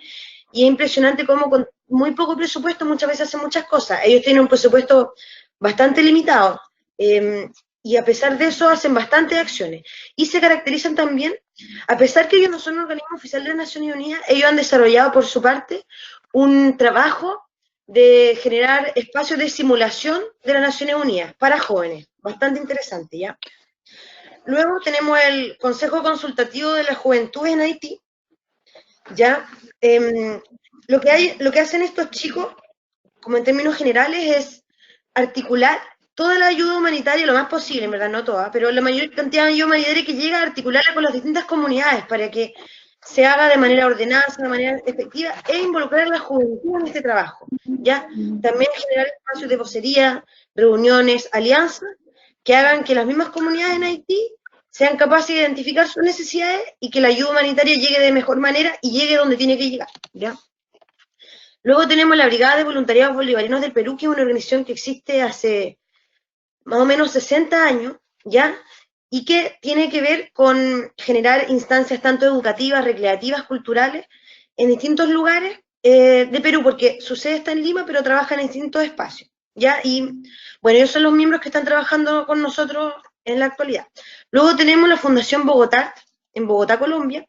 Y es impresionante cómo con muy poco presupuesto muchas veces hacen muchas cosas. Ellos tienen un presupuesto bastante limitado. Y a pesar de eso hacen bastantes acciones. Y se caracterizan también, a pesar que ellos no son un organismo oficial de las Naciones Unidas, ellos han desarrollado por su parte un trabajo de generar espacios de simulación de las Naciones Unidas para jóvenes. Bastante interesante, ¿ya? Luego tenemos el Consejo Consultativo de la Juventud en Haití, ¿ya? Lo que hacen estos chicos, como en términos generales, es articular toda la ayuda humanitaria lo más posible, en verdad, no toda, pero la mayor cantidad de ayuda humanitaria que llega a articularla con las distintas comunidades para que se haga de manera ordenada, de manera efectiva, e involucrar a la juventud en este trabajo, ¿ya? También generar espacios de vocería, reuniones, alianzas, que hagan que las mismas comunidades en Haití sean capaces de identificar sus necesidades y que la ayuda humanitaria llegue de mejor manera y llegue donde tiene que llegar, ¿ya? Luego tenemos la Brigada de Voluntariados Bolivarianos del Perú, que es una organización que existe hace más o menos 60 años, ¿ya? Y que tiene que ver con generar instancias tanto educativas, recreativas, culturales, en distintos lugares de Perú, porque su sede está en Lima, pero trabaja en distintos espacios, ¿ya? Y, bueno, ellos son los miembros que están trabajando con nosotros en la actualidad. Luego tenemos la Fundación Bogotá, en Bogotá, Colombia.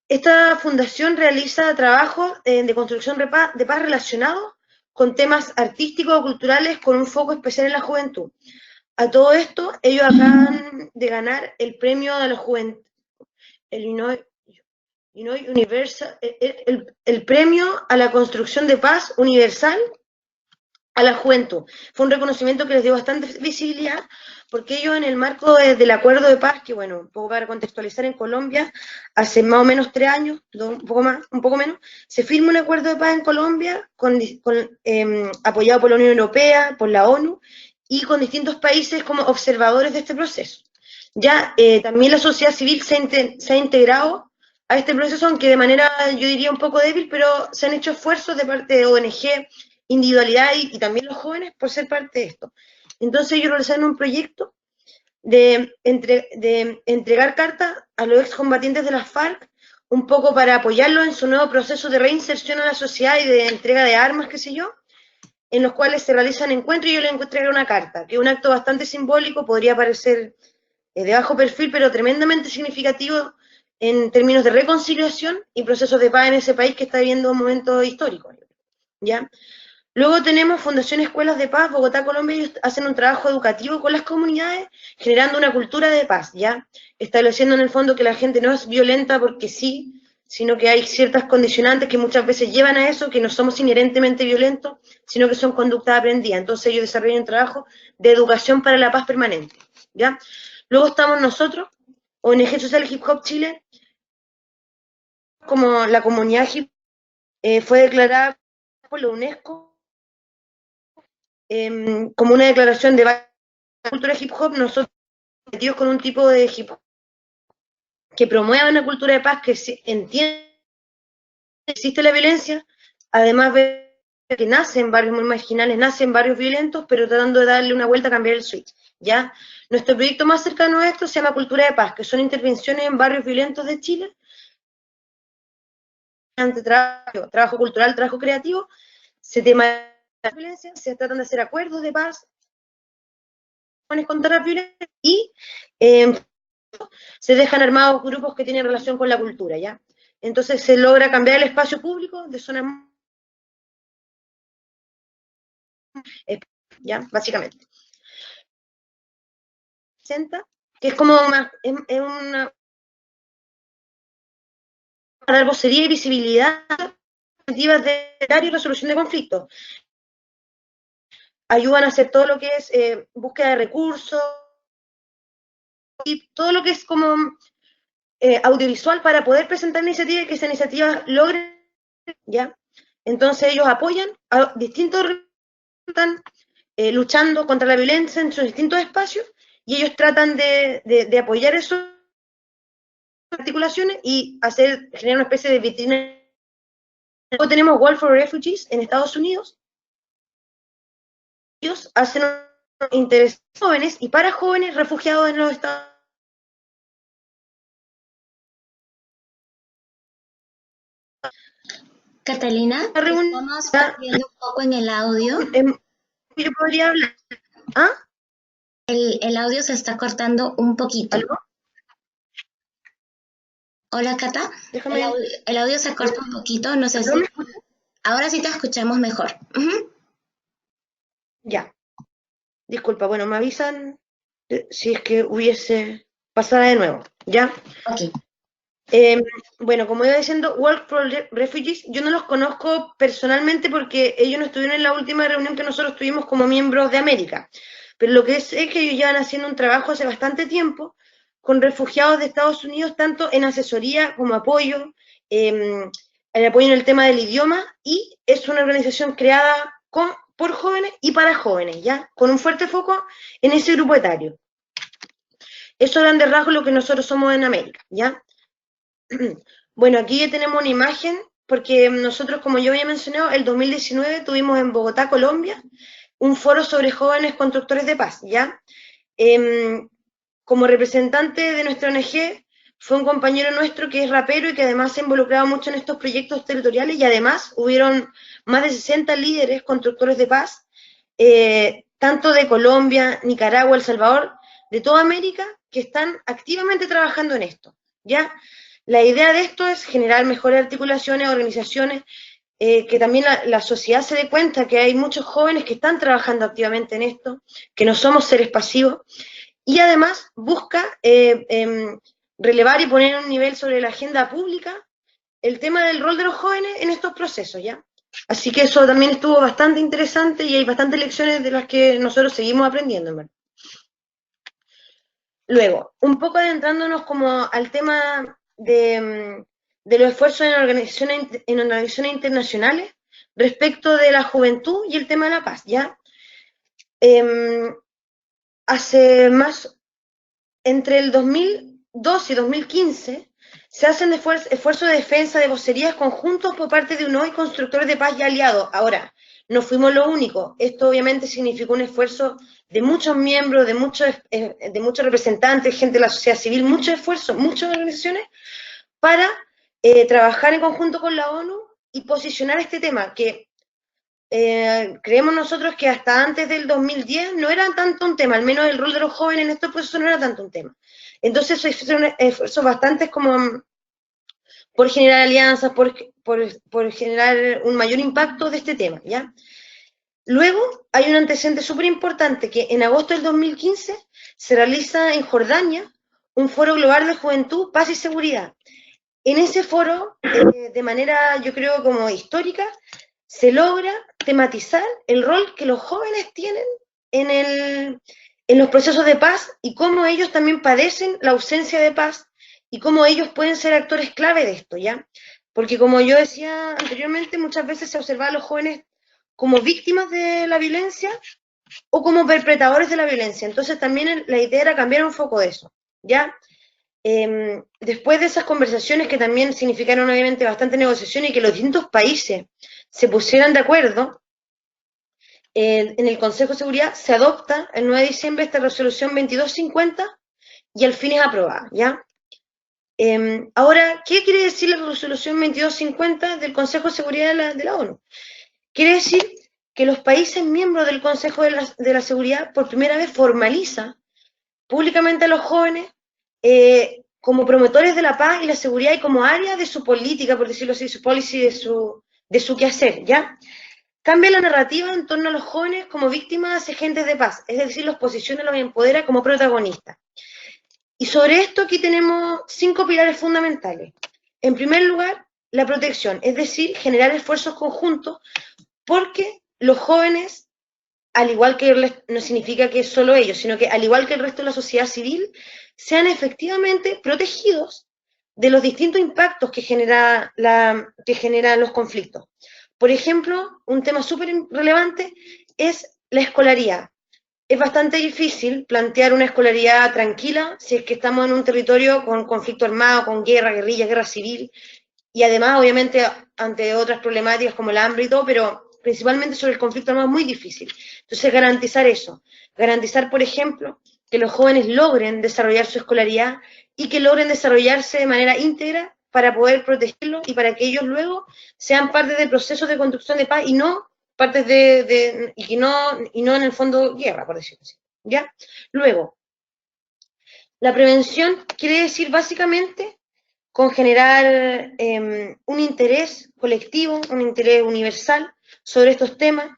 Esta fundación realiza trabajos de construcción de paz relacionados con temas artísticos o culturales con un foco especial en la juventud. A todo esto, ellos acaban de ganar el premio de la juventud, Universal, el premio a la construcción de paz universal a la juventud. Fue un reconocimiento que les dio bastante visibilidad, porque ellos en el marco del acuerdo de paz, que bueno, un poco para contextualizar, en Colombia, hace más o menos 3 años, un poco más, un poco menos, se firma un acuerdo de paz en Colombia, apoyado por la Unión Europea, por la ONU, y con distintos países como observadores de este proceso. Ya también la sociedad civil se ha integrado a este proceso, aunque de manera, yo diría, un poco débil, pero se han hecho esfuerzos de parte de ONG, individualidad y también los jóvenes por ser parte de esto. Entonces ellos realizaron un proyecto de entregar cartas a los excombatientes de las FARC, un poco para apoyarlos en su nuevo proceso de reinserción a la sociedad y de entrega de armas, qué sé yo, en los cuales se realizan encuentros y yo les entregué una carta, que es un acto bastante simbólico, podría parecer de bajo perfil, pero tremendamente significativo en términos de reconciliación y procesos de paz en ese país que está viviendo un momento histórico, ¿ya? Luego tenemos Fundación Escuelas de Paz, Bogotá, Colombia. Ellos hacen un trabajo educativo con las comunidades, generando una cultura de paz, ¿ya? Estableciendo en el fondo que la gente no es violenta porque sí, sino que hay ciertas condicionantes que muchas veces llevan a eso, que no somos inherentemente violentos, sino que son conductas aprendidas. Entonces ellos desarrollan un trabajo de educación para la paz permanente, ¿ya? Luego estamos nosotros, ONG Social Hip Hop Chile, como la comunidad hip fue declarada por la UNESCO como una declaración de cultura hip hop. Nosotros metidos con un tipo de hip hop que promueva una cultura de paz, que entiende que existe la violencia, además de que nace en barrios muy marginales, nace en barrios violentos, pero tratando de darle una vuelta a cambiar el switch, ¿ya? Nuestro proyecto más cercano a esto se llama Cultura de Paz, que son intervenciones en barrios violentos de Chile, ante trabajo cultural, trabajo creativo, se tema la violencia, se tratan de hacer acuerdos de paz contra la violencia y se dejan armados grupos que tienen relación con la cultura, ¿ya? Entonces se logra cambiar el espacio público de zonas, ¿ya? Básicamente. Que es como es una para dar vocería y visibilidad de y resolución de conflictos. Ayudan a hacer todo lo que es búsqueda de recursos y todo lo que es como audiovisual para poder presentar iniciativas y que esas iniciativas logren, ¿ya? Entonces ellos apoyan a distintos están luchando contra la violencia en sus distintos espacios y ellos tratan de apoyar esas articulaciones y generar una especie de vitrina. Luego tenemos Wall for Refugees en Estados Unidos. Ellos hacen interés jóvenes y para jóvenes refugiados en los Estados Unidos. Catalina, estamos perdiendo un poco en el audio. Yo podría hablar. ¿Ah? El audio se está cortando un poquito. ¿Algo? Hola, Cata. Déjame. El audio se corta un poquito, no sé si... Ahora sí te escuchamos mejor. Ya. Disculpa, bueno, me avisan si es que hubiese pasado de nuevo, ¿ya? Ok. Bueno, como iba diciendo, Work for Refugees, yo no los conozco personalmente porque ellos no estuvieron en la última reunión que nosotros tuvimos como miembros de América, pero lo que sé es que ellos llevan haciendo un trabajo hace bastante tiempo con refugiados de Estados Unidos, tanto en asesoría como apoyo, el apoyo en el tema del idioma, y es una organización creada por jóvenes y para jóvenes, ¿ya? Con un fuerte foco en ese grupo etario. Eso a grandes rasgos lo que nosotros somos en América, ¿ya? Bueno, aquí ya tenemos una imagen, porque nosotros, como yo había mencionado, el 2019 tuvimos en Bogotá, Colombia, un foro sobre jóvenes constructores de paz, ¿ya? Como representante de nuestra ONG, fue un compañero nuestro que es rapero y que además se ha involucrado mucho en estos proyectos territoriales, y además hubieron más de 60 líderes constructores de paz, tanto de Colombia, Nicaragua, El Salvador, de toda América, que están activamente trabajando en esto, ¿ya? La idea de esto es generar mejores articulaciones, organizaciones, que también la sociedad se dé cuenta que hay muchos jóvenes que están trabajando activamente en esto, que no somos seres pasivos, y además busca relevar y poner un nivel sobre la agenda pública el tema del rol de los jóvenes en estos procesos, ¿ya? Así que eso también estuvo bastante interesante y hay bastantes lecciones de las que nosotros seguimos aprendiendo, ¿verdad? Luego, un poco adentrándonos como al tema de los esfuerzos en organizaciones internacionales respecto de la juventud y el tema de la paz, ¿ya? Hace más, entre el 2002 y 2015, se hacen esfuerzos de defensa de vocerías conjuntos por parte de UNO y constructores de paz y aliados. Ahora, no fuimos los únicos. Esto obviamente significó un esfuerzo de muchos miembros, de muchos representantes, gente de la sociedad civil, mucho esfuerzo, muchas organizaciones, para trabajar en conjunto con la ONU y posicionar este tema, que creemos nosotros que hasta antes del 2010 no era tanto un tema, al menos el rol de los jóvenes en estos procesos no era tanto un tema. Entonces, son esfuerzos bastantes como por generar alianzas, por generar un mayor impacto de este tema, ¿ya? Luego, hay un antecedente súper importante que en agosto del 2015 se realiza en Jordania un foro global de juventud, paz y seguridad. En ese foro, de manera, yo creo, como histórica, se logra tematizar el rol que los jóvenes tienen en los procesos de paz y cómo ellos también padecen la ausencia de paz y cómo ellos pueden ser actores clave de esto, ¿ya? Porque como yo decía anteriormente, muchas veces se observa a los jóvenes como víctimas de la violencia o como perpetradores de la violencia. Entonces también la idea era cambiar un foco de eso, ¿ya? Después de esas conversaciones que también significaron obviamente bastante negociación y que los distintos países se pusieran de acuerdo, en el Consejo de Seguridad se adopta el 9 de diciembre esta resolución 2250 y al fin es aprobada, ¿ya? Ahora, ¿qué quiere decir la resolución 2250 del Consejo de Seguridad de la ONU? Quiere decir que los países miembros del Consejo de la Seguridad por primera vez formaliza públicamente a los jóvenes como promotores de la paz y la seguridad y como área de su política, por decirlo así, su policy, de su quehacer, ¿ya? Cambia la narrativa en torno a los jóvenes como víctimas agentes de paz, es decir, los posiciona, los empodera como protagonistas. Y sobre esto aquí tenemos 5 pilares fundamentales. En primer lugar, la protección, es decir, generar esfuerzos conjuntos porque los jóvenes, al igual que no significa que solo ellos, sino que al igual que el resto de la sociedad civil, sean efectivamente protegidos de los distintos impactos que generan los conflictos. Por ejemplo, un tema súper relevante es la escolaridad. Es bastante difícil plantear una escolaridad tranquila si es que estamos en un territorio con conflicto armado, con guerra, guerrilla, guerra civil, y además, obviamente, ante otras problemáticas como el hambre y todo, pero principalmente sobre el conflicto armado es muy difícil. Entonces, garantizar eso. Garantizar, por ejemplo, que los jóvenes logren desarrollar su escolaridad y que logren desarrollarse de manera íntegra para poder protegerlos y para que ellos luego sean parte del proceso de construcción de paz y no partes y no en el fondo guerra, por decirlo así. ¿Ya? Luego, la prevención quiere decir básicamente con generar un interés colectivo, un interés universal sobre estos temas,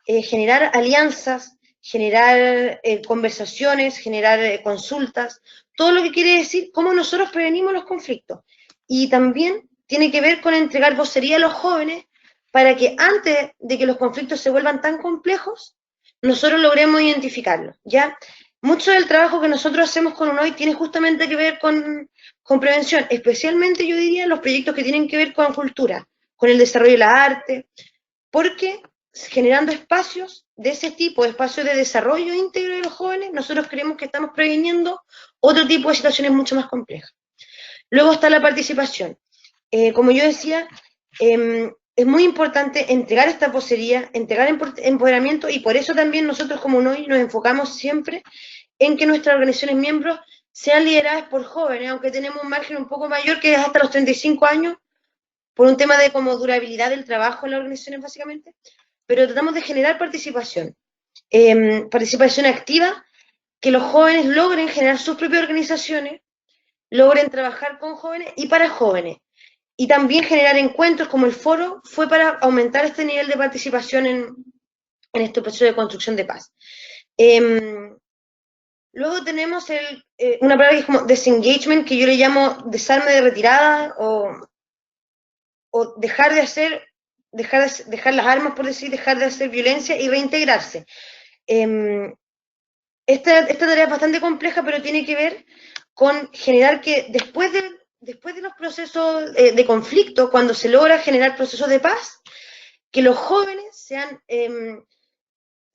generar alianzas, generar conversaciones, generar consultas, todo lo que quiere decir cómo nosotros prevenimos los conflictos. Y también tiene que ver con entregar vocería a los jóvenes para que antes de que los conflictos se vuelvan tan complejos, nosotros logremos identificarlos, ¿ya? Mucho del trabajo que nosotros hacemos con UNOI tiene justamente que ver con prevención, especialmente yo diría los proyectos que tienen que ver con cultura, con el desarrollo de la arte, porque generando espacios de ese tipo, espacios de desarrollo íntegro de los jóvenes, nosotros creemos que estamos previniendo otro tipo de situaciones mucho más complejas. Luego está la participación. Como yo decía, es muy importante entregar esta vocería, entregar empoderamiento, y por eso también nosotros como UNOI nos enfocamos siempre en que nuestras organizaciones miembros sean lideradas por jóvenes, aunque tenemos un margen un poco mayor que es hasta los 35 años, por un tema de como durabilidad del trabajo en las organizaciones básicamente, pero tratamos de generar participación, participación activa, que los jóvenes logren generar sus propias organizaciones, logren trabajar con jóvenes y para jóvenes, y también generar encuentros como el foro fue para aumentar este nivel de participación en este proceso de construcción de paz. Luego tenemos una palabra que es como disengagement, que yo le llamo desarme de retirada, o o dejar de hacer, dejar las armas, por decir, dejar de hacer violencia y reintegrarse. Esta tarea es bastante compleja, pero tiene que ver con generar que después de los procesos de conflicto, cuando se logra generar procesos de paz, que los jóvenes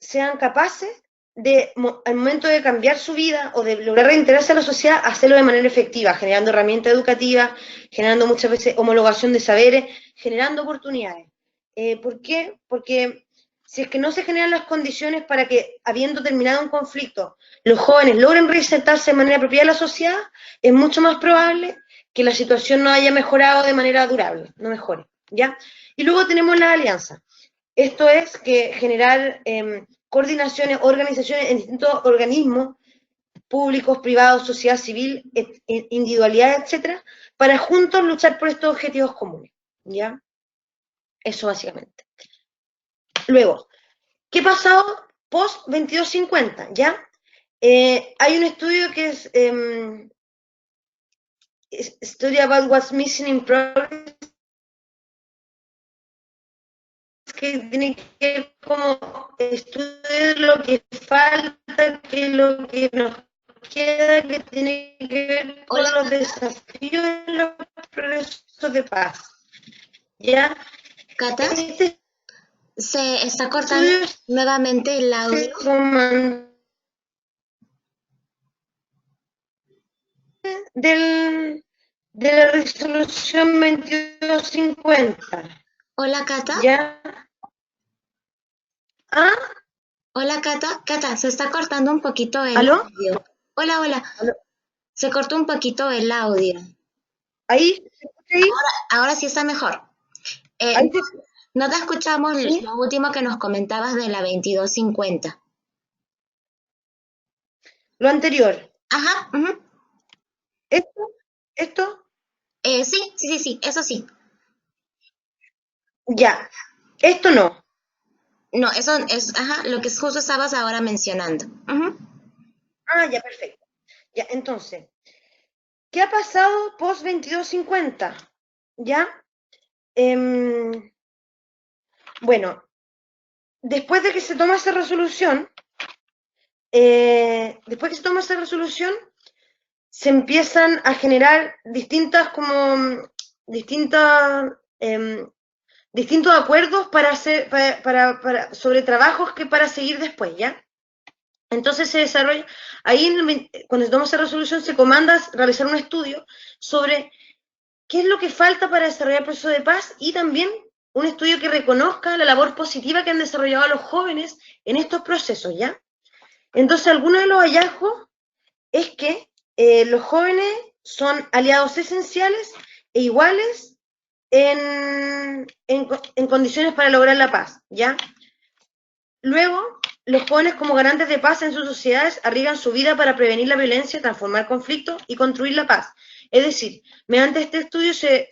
sean capaces de, al momento de cambiar su vida o de lograr reintegrarse a la sociedad, hacerlo de manera efectiva, generando herramientas educativas, generando muchas veces homologación de saberes, generando oportunidades. ¿Por qué? Porque si es que no se generan las condiciones para que, habiendo terminado un conflicto, los jóvenes logren reinsertarse de manera apropiada a la sociedad, es mucho más probable que la situación no haya mejorado de manera durable, no mejore, ¿ya? Y luego tenemos la alianza. Esto es que generar coordinaciones, organizaciones en distintos organismos públicos, privados, sociedad civil, individualidades, etcétera, para juntos luchar por estos objetivos comunes, ¿ya? Eso básicamente. Luego, ¿qué ha pasado post 2250? ¿Ya? Hay un estudio que es Study about what's missing in progress, que tiene que ver como estudiar lo que falta, que lo que nos queda, que tiene que ver con los desafíos de los procesos de paz. ¿Ya? Cata, se está cortando nuevamente el audio. De la resolución 2250. Hola, Cata. ¿Ya? ¿Ah? Hola, Cata. Cata, se está cortando un poquito el ¿Aló? audio. Hola, hola. ¿Aló? Se cortó un poquito el audio. ¿Ahí? ¿Sí? Ahora sí está mejor. No te escuchamos. ¿Sí? Lo último que nos comentabas de la 2250. Lo anterior. Ajá. ¿Esto? Sí, eso sí. Ya. Esto no. No, eso es lo que justo estabas ahora mencionando. Ah, ya, perfecto. Ya, entonces, ¿qué ha pasado post 2250? ¿Ya? Bueno, después de que se toma esa resolución, se empiezan a generar distintos acuerdos para hacer, sobre trabajos que para seguir después, ¿ya? Entonces se desarrolla, ahí cuando se toma esa resolución se comanda realizar un estudio sobre qué es lo que falta para desarrollar el proceso de paz y también un estudio que reconozca la labor positiva que han desarrollado los jóvenes en estos procesos, ¿ya? Entonces, algunos de los hallazgos es que los jóvenes son aliados esenciales e iguales en condiciones para lograr la paz, ¿ya? Luego, los jóvenes como garantes de paz en sus sociedades arriesgan su vida para prevenir la violencia, transformar conflictos y construir la paz. Es decir, mediante este estudio se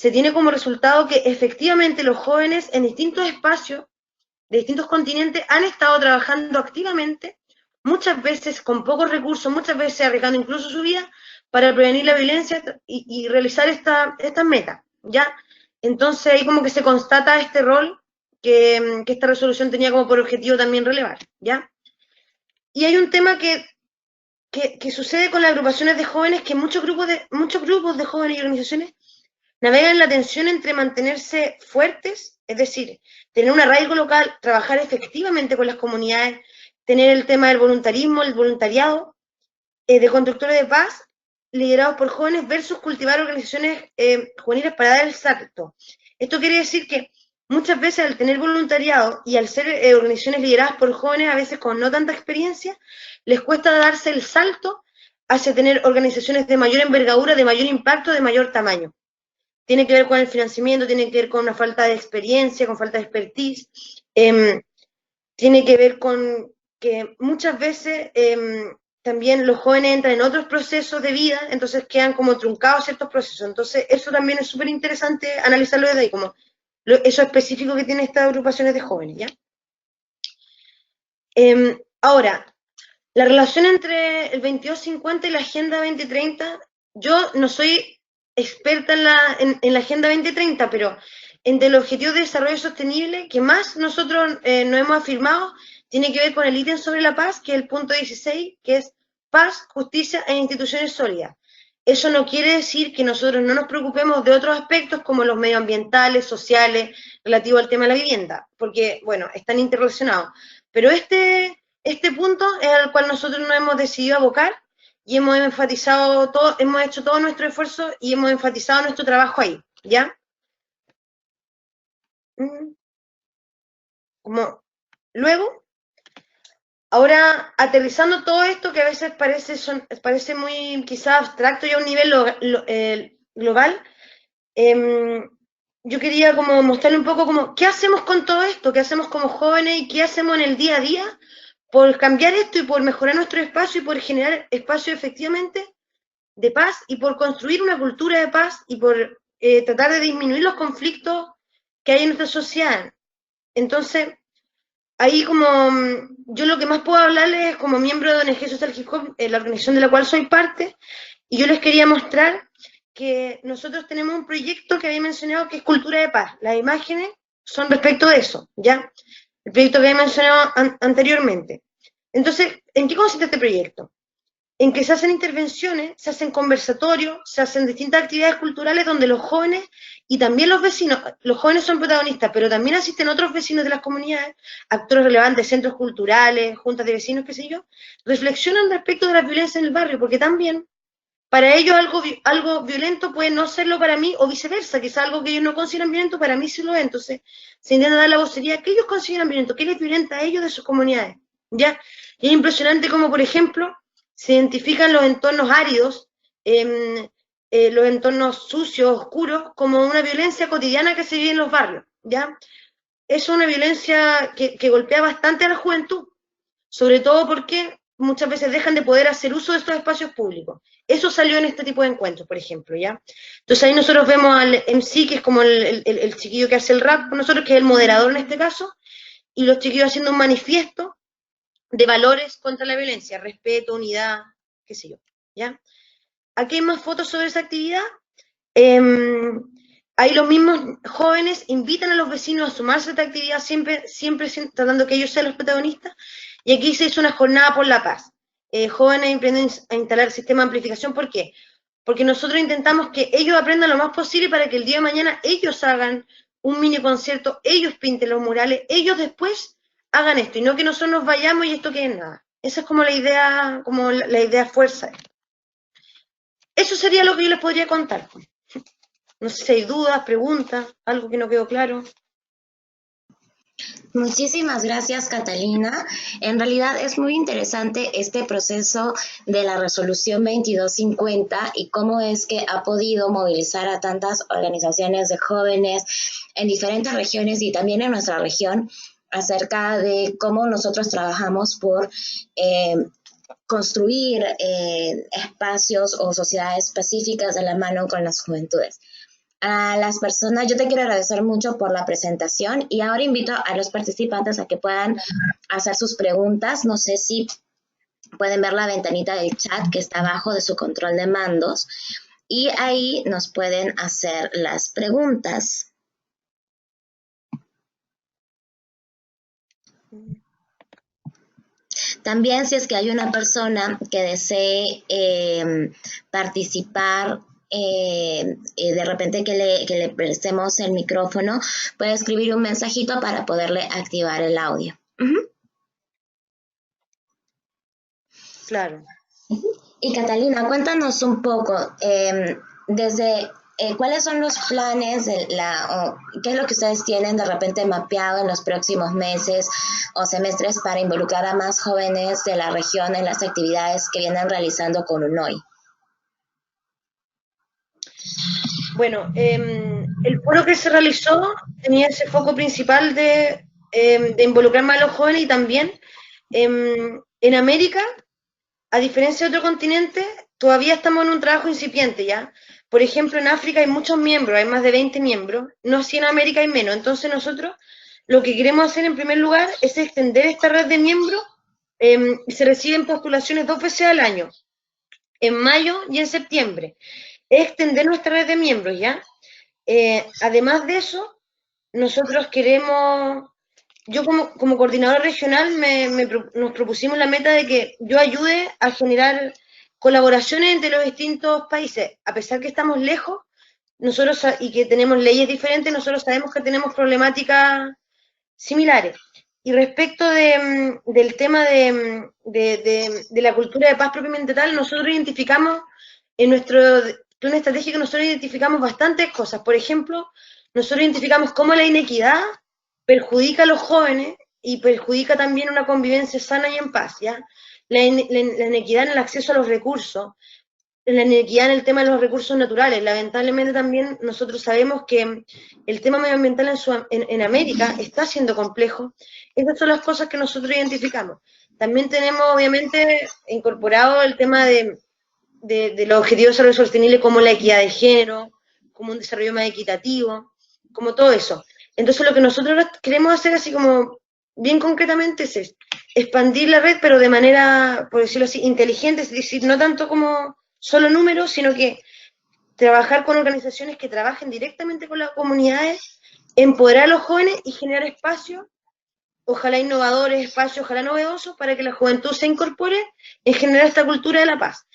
tiene como resultado que efectivamente los jóvenes en distintos espacios, de distintos continentes, han estado trabajando activamente, muchas veces con pocos recursos, muchas veces arriesgando incluso su vida, para prevenir la violencia y realizar estas metas, ¿ya? Entonces ahí como que se constata este rol que esta resolución tenía como por objetivo también relevar, ¿ya? Y hay un tema que sucede con las agrupaciones de jóvenes, que muchos grupos de jóvenes y organizaciones navegan en la tensión entre mantenerse fuertes, es decir, tener un arraigo local, trabajar efectivamente con las comunidades, tener el tema del voluntarismo, el voluntariado, de constructores de paz, liderados por jóvenes, versus cultivar organizaciones juveniles para dar el salto. Esto quiere decir que muchas veces al tener voluntariado y al ser organizaciones lideradas por jóvenes, a veces con no tanta experiencia, les cuesta darse el salto hacia tener organizaciones de mayor envergadura, de mayor impacto, de mayor tamaño. Tiene que ver con el financiamiento, tiene que ver con una falta de experiencia, con falta de expertise, tiene que ver con que muchas veces también los jóvenes entran en otros procesos de vida, entonces quedan como truncados ciertos procesos. Entonces eso también es súper interesante analizarlo desde ahí, como eso específico que tienen estas agrupaciones de jóvenes, ¿ya? Ahora, la relación entre el 2250 y la Agenda 2030, yo no soy experta en la Agenda 2030, pero entre los objetivos de desarrollo sostenible que más nosotros nos hemos afirmado tiene que ver con el ítem sobre la paz, que es el punto 16, que es paz, justicia e instituciones sólidas. Eso no quiere decir que nosotros no nos preocupemos de otros aspectos como los medioambientales, sociales, relativos al tema de la vivienda, porque, bueno, están interrelacionados. Pero este punto es al cual nosotros nos hemos decidido abocar y hemos enfatizado todo, hemos hecho todo nuestro esfuerzo y hemos enfatizado nuestro trabajo ahí, ¿ya? Como luego, ahora aterrizando todo esto que a veces parece muy quizás abstracto y a un nivel global, yo quería como mostrarle un poco como qué hacemos con todo esto, qué hacemos como jóvenes y qué hacemos en el día a día por cambiar esto y por mejorar nuestro espacio y por generar espacio efectivamente de paz y por construir una cultura de paz y por tratar de disminuir los conflictos que hay en nuestra sociedad. Entonces, ahí como yo lo que más puedo hablarles es como miembro de ONG Social Hip Hop, la organización de la cual soy parte, y yo les quería mostrar que nosotros tenemos un proyecto que había mencionado que es Cultura de Paz. Las imágenes son respecto de eso, ¿ya? El proyecto que había mencionado anteriormente. Entonces, ¿en qué consiste este proyecto? En que se hacen intervenciones, se hacen conversatorios, se hacen distintas actividades culturales donde los jóvenes y también los vecinos, los jóvenes son protagonistas, pero también asisten otros vecinos de las comunidades, actores relevantes, centros culturales, juntas de vecinos, qué sé yo, reflexionan respecto de la violencia en el barrio, porque también para ellos algo violento puede no serlo para mí, o viceversa, quizás algo que ellos no consideran violento, para mí sí lo es. Entonces, se intenta dar la vocería que ellos consideran violento, que les violenta a ellos de sus comunidades, ¿ya? Y es impresionante como, por ejemplo, se identifican los entornos áridos, los entornos sucios, oscuros, como una violencia cotidiana que se vive en los barrios, ¿ya? Es una violencia que golpea bastante a la juventud, sobre todo porque muchas veces dejan de poder hacer uso de estos espacios públicos. Eso salió en este tipo de encuentros, por ejemplo, ¿ya? Entonces ahí nosotros vemos al MC, que es como el chiquillo que hace el rap con nosotros, que es el moderador en este caso, y los chiquillos haciendo un manifiesto de valores contra la violencia, respeto, unidad, qué sé yo, ¿ya? Aquí hay más fotos sobre esa actividad. Ahí los mismos jóvenes invitan a los vecinos a sumarse a esta actividad, siempre tratando que ellos sean los protagonistas. Y aquí se hizo una jornada por la paz. Jóvenes emprenden a instalar sistema de amplificación. ¿Por qué? Porque nosotros intentamos que ellos aprendan lo más posible para que el día de mañana ellos hagan un mini concierto, ellos pinten los murales, ellos después hagan esto, y no que nosotros nos vayamos y esto quede en nada. Esa es como la idea fuerza. Eso sería lo que yo les podría contar. No sé si hay dudas, preguntas, algo que no quedó claro. Muchísimas gracias, Catalina. En realidad es muy interesante este proceso de la resolución 2250 y cómo es que ha podido movilizar a tantas organizaciones de jóvenes en diferentes regiones y también en nuestra región acerca de cómo nosotros trabajamos por construir espacios o sociedades pacíficas de la mano con las juventudes. A las personas, yo te quiero agradecer mucho por la presentación y ahora invito a los participantes a que puedan hacer sus preguntas. No sé si pueden ver la ventanita del chat que está abajo de su control de mandos y ahí nos pueden hacer las preguntas. También si es que hay una persona que desee participar, de repente que le prestemos el micrófono, puede escribir un mensajito para poderle activar el audio. Claro. Y Catalina, cuéntanos un poco, ¿cuáles son los planes qué es lo que ustedes tienen de repente mapeado en los próximos meses o semestres para involucrar a más jóvenes de la región en las actividades que vienen realizando con UNOI? Bueno, el foro que se realizó tenía ese foco principal de involucrar más a los jóvenes y también en América, a diferencia de otro continente, todavía estamos en un trabajo incipiente, ¿ya? Por ejemplo, en África hay muchos miembros, hay más de 20 miembros, no así en América hay menos. Entonces nosotros lo que queremos hacer en primer lugar es extender esta red de miembros y se reciben postulaciones 2 veces al año, en mayo y en septiembre. es extender nuestra red de miembros, ¿ya? Además de eso, nosotros queremos, yo como coordinadora regional nos propusimos la meta de que yo ayude a generar colaboraciones entre los distintos países. A pesar que estamos lejos, nosotros y que tenemos leyes diferentes, nosotros sabemos que tenemos problemáticas similares. Y respecto del tema de la cultura de paz propiamente tal, nosotros identificamos en nuestro plan estratégico, nosotros identificamos bastantes cosas. Por ejemplo, nosotros identificamos cómo la inequidad perjudica a los jóvenes y perjudica también una convivencia sana y en paz, ¿ya? La inequidad en el acceso a los recursos, la inequidad en el tema de los recursos naturales. Lamentablemente también nosotros sabemos que el tema medioambiental en América está siendo complejo. Esas son las cosas que nosotros identificamos. También tenemos obviamente incorporado el tema de los objetivos de desarrollo sostenible como la equidad de género, como un desarrollo más equitativo, como todo eso. Entonces lo que nosotros queremos hacer así como bien concretamente es expandir la red, pero de manera, por decirlo así, inteligente, es decir, no tanto como solo números, sino que trabajar con organizaciones que trabajen directamente con las comunidades, empoderar a los jóvenes y generar espacios, ojalá innovadores, espacios, ojalá novedosos, para que la juventud se incorpore en generar esta cultura de la paz.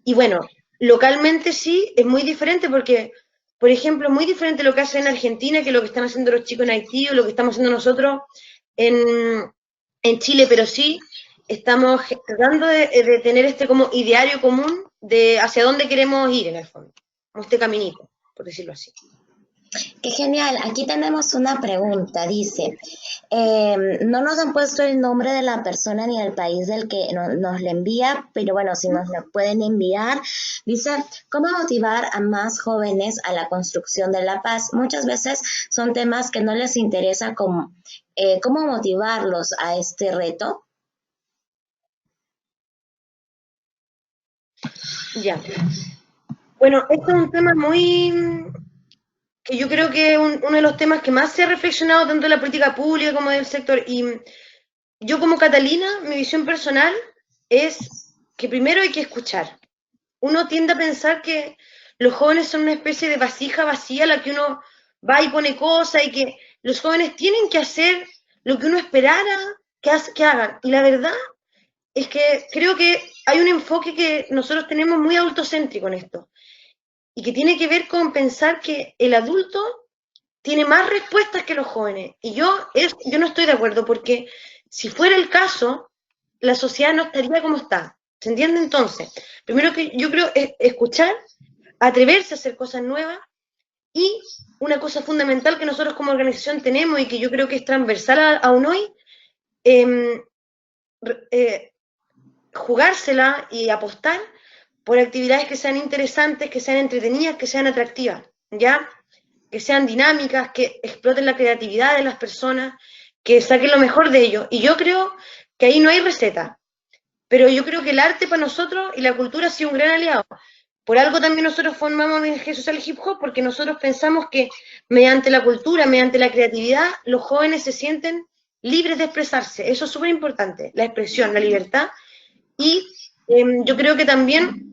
Y bueno, localmente sí, es muy diferente porque, por ejemplo, es muy diferente lo que hacen en Argentina que lo que están haciendo los chicos en Haití o lo que estamos haciendo nosotros en Chile, pero sí estamos tratando de tener este como ideario común de hacia dónde queremos ir en el fondo, como este caminito, por decirlo así. Qué genial. Aquí tenemos una pregunta. Dice, no nos han puesto el nombre de la persona ni el país del que nos le envía, pero bueno, si nos lo pueden enviar. Dice, ¿cómo motivar a más jóvenes a la construcción de la paz? Muchas veces son temas que no les interesa cómo motivarlos a este reto. Ya. Bueno, este es un tema muy que yo creo que es uno de los temas que más se ha reflexionado tanto en la política pública como del sector. Y yo como Catalina, mi visión personal es que primero hay que escuchar. Uno tiende a pensar que los jóvenes son una especie de vasija vacía a la que uno va y pone cosas y que los jóvenes tienen que hacer lo que uno esperara que hagan. Y la verdad es que creo que hay un enfoque que nosotros tenemos muy adultocéntrico en esto y que tiene que ver con pensar que el adulto tiene más respuestas que los jóvenes. Y yo no estoy de acuerdo, porque si fuera el caso, la sociedad no estaría como está. ¿Se entiende entonces? Primero que yo creo es escuchar, atreverse a hacer cosas nuevas y una cosa fundamental que nosotros como organización tenemos y que yo creo que es transversal aún hoy, eh, jugársela y apostar por actividades que sean interesantes, que sean entretenidas, que sean atractivas, ¿ya? Que sean dinámicas, que exploten la creatividad de las personas, que saquen lo mejor de ellos. Y yo creo que ahí no hay receta, pero yo creo que el arte para nosotros y la cultura ha sido un gran aliado. Por algo también nosotros formamos ONG Social Hip Hop, porque nosotros pensamos que mediante la cultura, mediante la creatividad, los jóvenes se sienten libres de expresarse. Eso es súper importante, la expresión, la libertad. Y yo creo que también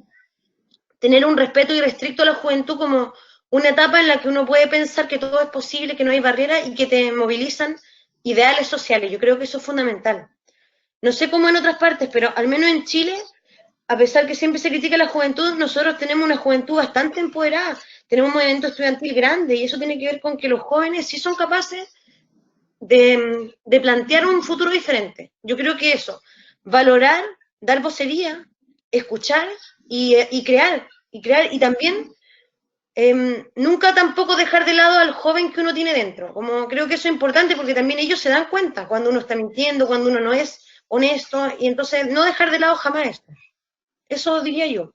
tener un respeto irrestricto a la juventud como una etapa en la que uno puede pensar que todo es posible, que no hay barreras y que te movilizan ideales sociales. Yo creo que eso es fundamental. No sé cómo en otras partes, pero al menos en Chile, a pesar que siempre se critica la juventud, nosotros tenemos una juventud bastante empoderada, tenemos un movimiento estudiantil grande y eso tiene que ver con que los jóvenes sí son capaces de plantear un futuro diferente. Yo creo que eso, valorar, dar vocería, escuchar y crear y también nunca tampoco dejar de lado al joven que uno tiene dentro. Como creo que eso es importante porque también ellos se dan cuenta cuando uno está mintiendo, cuando uno no es honesto, y entonces no dejar de lado jamás esto. Eso diría yo.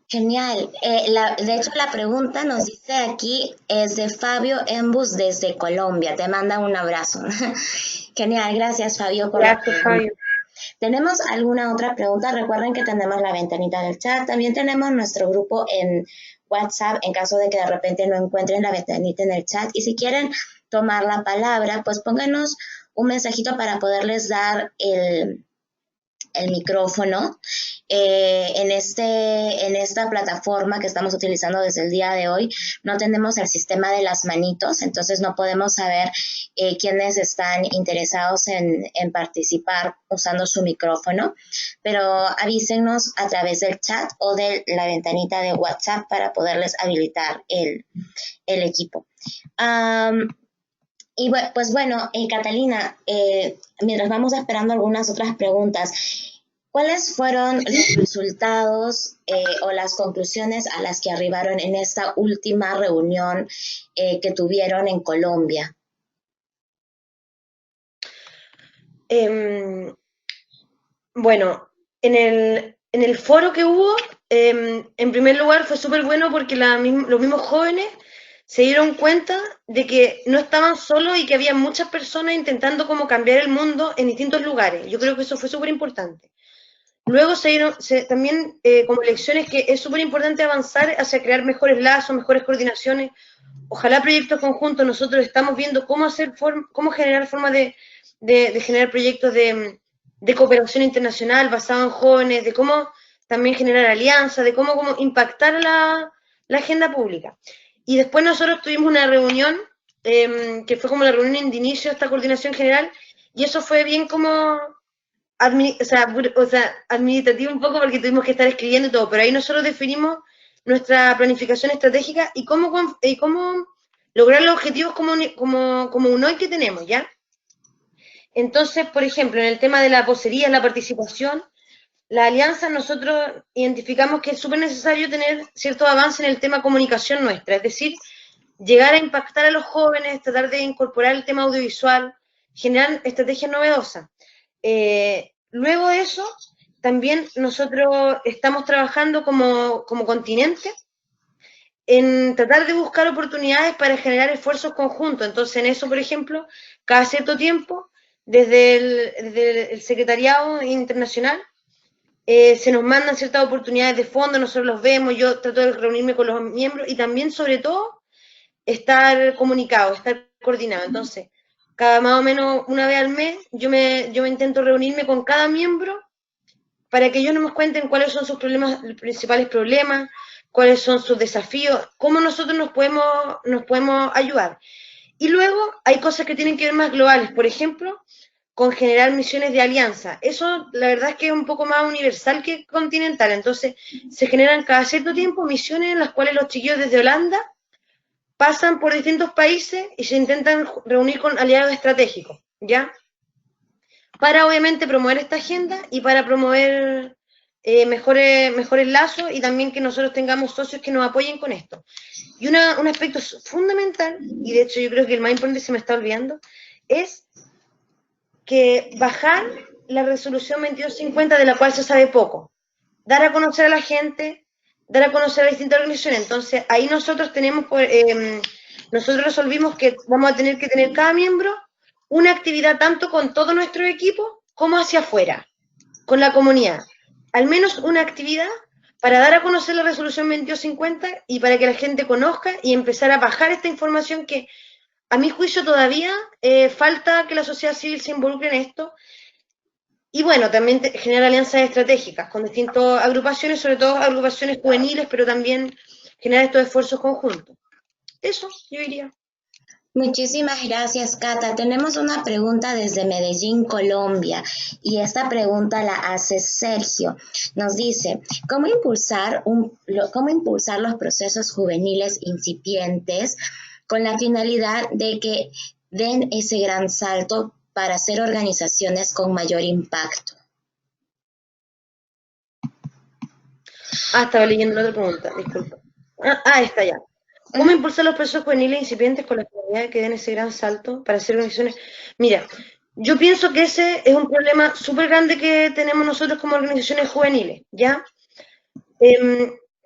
Genial. De hecho, la pregunta nos dice aquí es de Fabio Embus desde Colombia. Te manda un abrazo. Genial, gracias Fabio por la pregunta. Fabio. ¿Tenemos alguna otra pregunta? Recuerden que tenemos la ventanita del chat. También tenemos nuestro grupo en WhatsApp en caso de que de repente no encuentren la ventanita en el chat. Y si quieren tomar la palabra, pues pónganos un mensajito para poderles dar el micrófono. En esta plataforma que estamos utilizando desde el día de hoy, no tenemos el sistema de las manitos, entonces no podemos saber quiénes están interesados en participar usando su micrófono, pero avísenos a través del chat o de la ventanita de WhatsApp para poderles habilitar el equipo. Y pues bueno, Catalina, mientras vamos esperando algunas otras preguntas, ¿cuáles fueron los resultados o las conclusiones a las que arribaron en esta última reunión que tuvieron en Colombia? Bueno, en el foro que hubo, en primer lugar fue súper bueno porque los mismos jóvenes se dieron cuenta de que no estaban solos y que había muchas personas intentando como cambiar el mundo en distintos lugares. Yo creo que eso fue súper importante. Luego también como lecciones que es súper importante avanzar hacia crear mejores lazos, mejores coordinaciones, ojalá proyectos conjuntos. Nosotros estamos viendo cómo generar formas de generar proyectos de cooperación internacional basado en jóvenes, de cómo también generar alianzas, de cómo impactar la agenda pública. Y después nosotros tuvimos una reunión, que fue como la reunión de inicio de esta coordinación general, y eso fue bien como administrativo un poco porque tuvimos que estar escribiendo y todo, pero ahí nosotros definimos nuestra planificación estratégica y cómo lograr los objetivos como un hoy que tenemos, ¿ya? Entonces, por ejemplo, en el tema de la vocería, la participación, la alianza, nosotros identificamos que es súper necesario tener cierto avance en el tema comunicación nuestra, es decir, llegar a impactar a los jóvenes, tratar de incorporar el tema audiovisual, generar estrategias novedosas. Luego de eso, también nosotros estamos trabajando como continente en tratar de buscar oportunidades para generar esfuerzos conjuntos. Entonces, en eso, por ejemplo, cada cierto tiempo, desde el Secretariado Internacional, se nos mandan ciertas oportunidades de fondo, nosotros los vemos, yo trato de reunirme con los miembros y también, sobre todo, estar comunicado, estar coordinado. Entonces, cada más o menos una vez al mes, yo me intento reunirme con cada miembro para que ellos nos cuenten cuáles son sus principales problemas, cuáles son sus desafíos, cómo nosotros nos podemos ayudar. Y luego hay cosas que tienen que ver más globales, por ejemplo, con generar misiones de alianza. Eso, la verdad es que es un poco más universal que continental. Entonces, se generan cada cierto tiempo misiones en las cuales los chiquillos desde Holanda pasan por distintos países y se intentan reunir con aliados estratégicos, ¿ya? Para obviamente promover esta agenda y para promover mejores lazos y también que nosotros tengamos socios que nos apoyen con esto. Y un aspecto fundamental, y de hecho yo creo que el más importante se me está olvidando, es que bajar la resolución 2250 de la cual se sabe poco, dar a conocer a la gente, dar a conocer a distintas organizaciones. Entonces ahí nosotros resolvimos que vamos a tener que tener cada miembro una actividad tanto con todo nuestro equipo como hacia afuera, con la comunidad. Al menos una actividad para dar a conocer la resolución 2250 y para que la gente conozca y empezar a bajar esta información que a mi juicio todavía falta que la sociedad civil se involucre en esto. Y bueno, también generar alianzas estratégicas con distintas agrupaciones, sobre todo agrupaciones juveniles, pero también generar estos esfuerzos conjuntos. Eso, yo diría. Muchísimas gracias, Cata. Tenemos una pregunta desde Medellín, Colombia, y esta pregunta la hace Sergio. Nos dice, ¿cómo impulsar los procesos juveniles incipientes con la finalidad de que den ese gran salto para ser organizaciones con mayor impacto? Estaba leyendo la otra pregunta, disculpa. Está ya. ¿Cómo impulsar los procesos juveniles incipientes con la finalidad de que den ese gran salto para hacer organizaciones? Mira, yo pienso que ese es un problema súper grande que tenemos nosotros como organizaciones juveniles, ¿ya?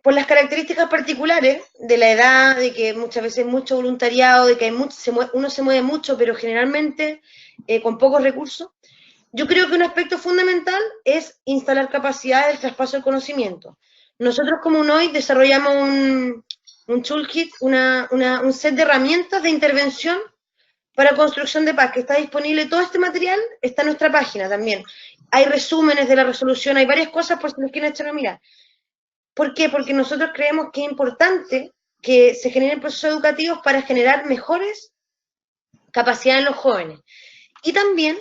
Por las características particulares de la edad, de que muchas veces hay mucho voluntariado, de que uno se mueve mucho, pero generalmente con pocos recursos. Yo creo que un aspecto fundamental es instalar capacidades de traspaso del conocimiento. Nosotros como UNOI desarrollamos un toolkit, un set de herramientas de intervención para construcción de paz, que está disponible, todo este material está en nuestra página también. hay resúmenes de la resolución, hay varias cosas por si nos quieren echar a mirar. ¿Por qué? Porque nosotros creemos que es importante que se generen procesos educativos para generar mejores capacidades en los jóvenes. Y también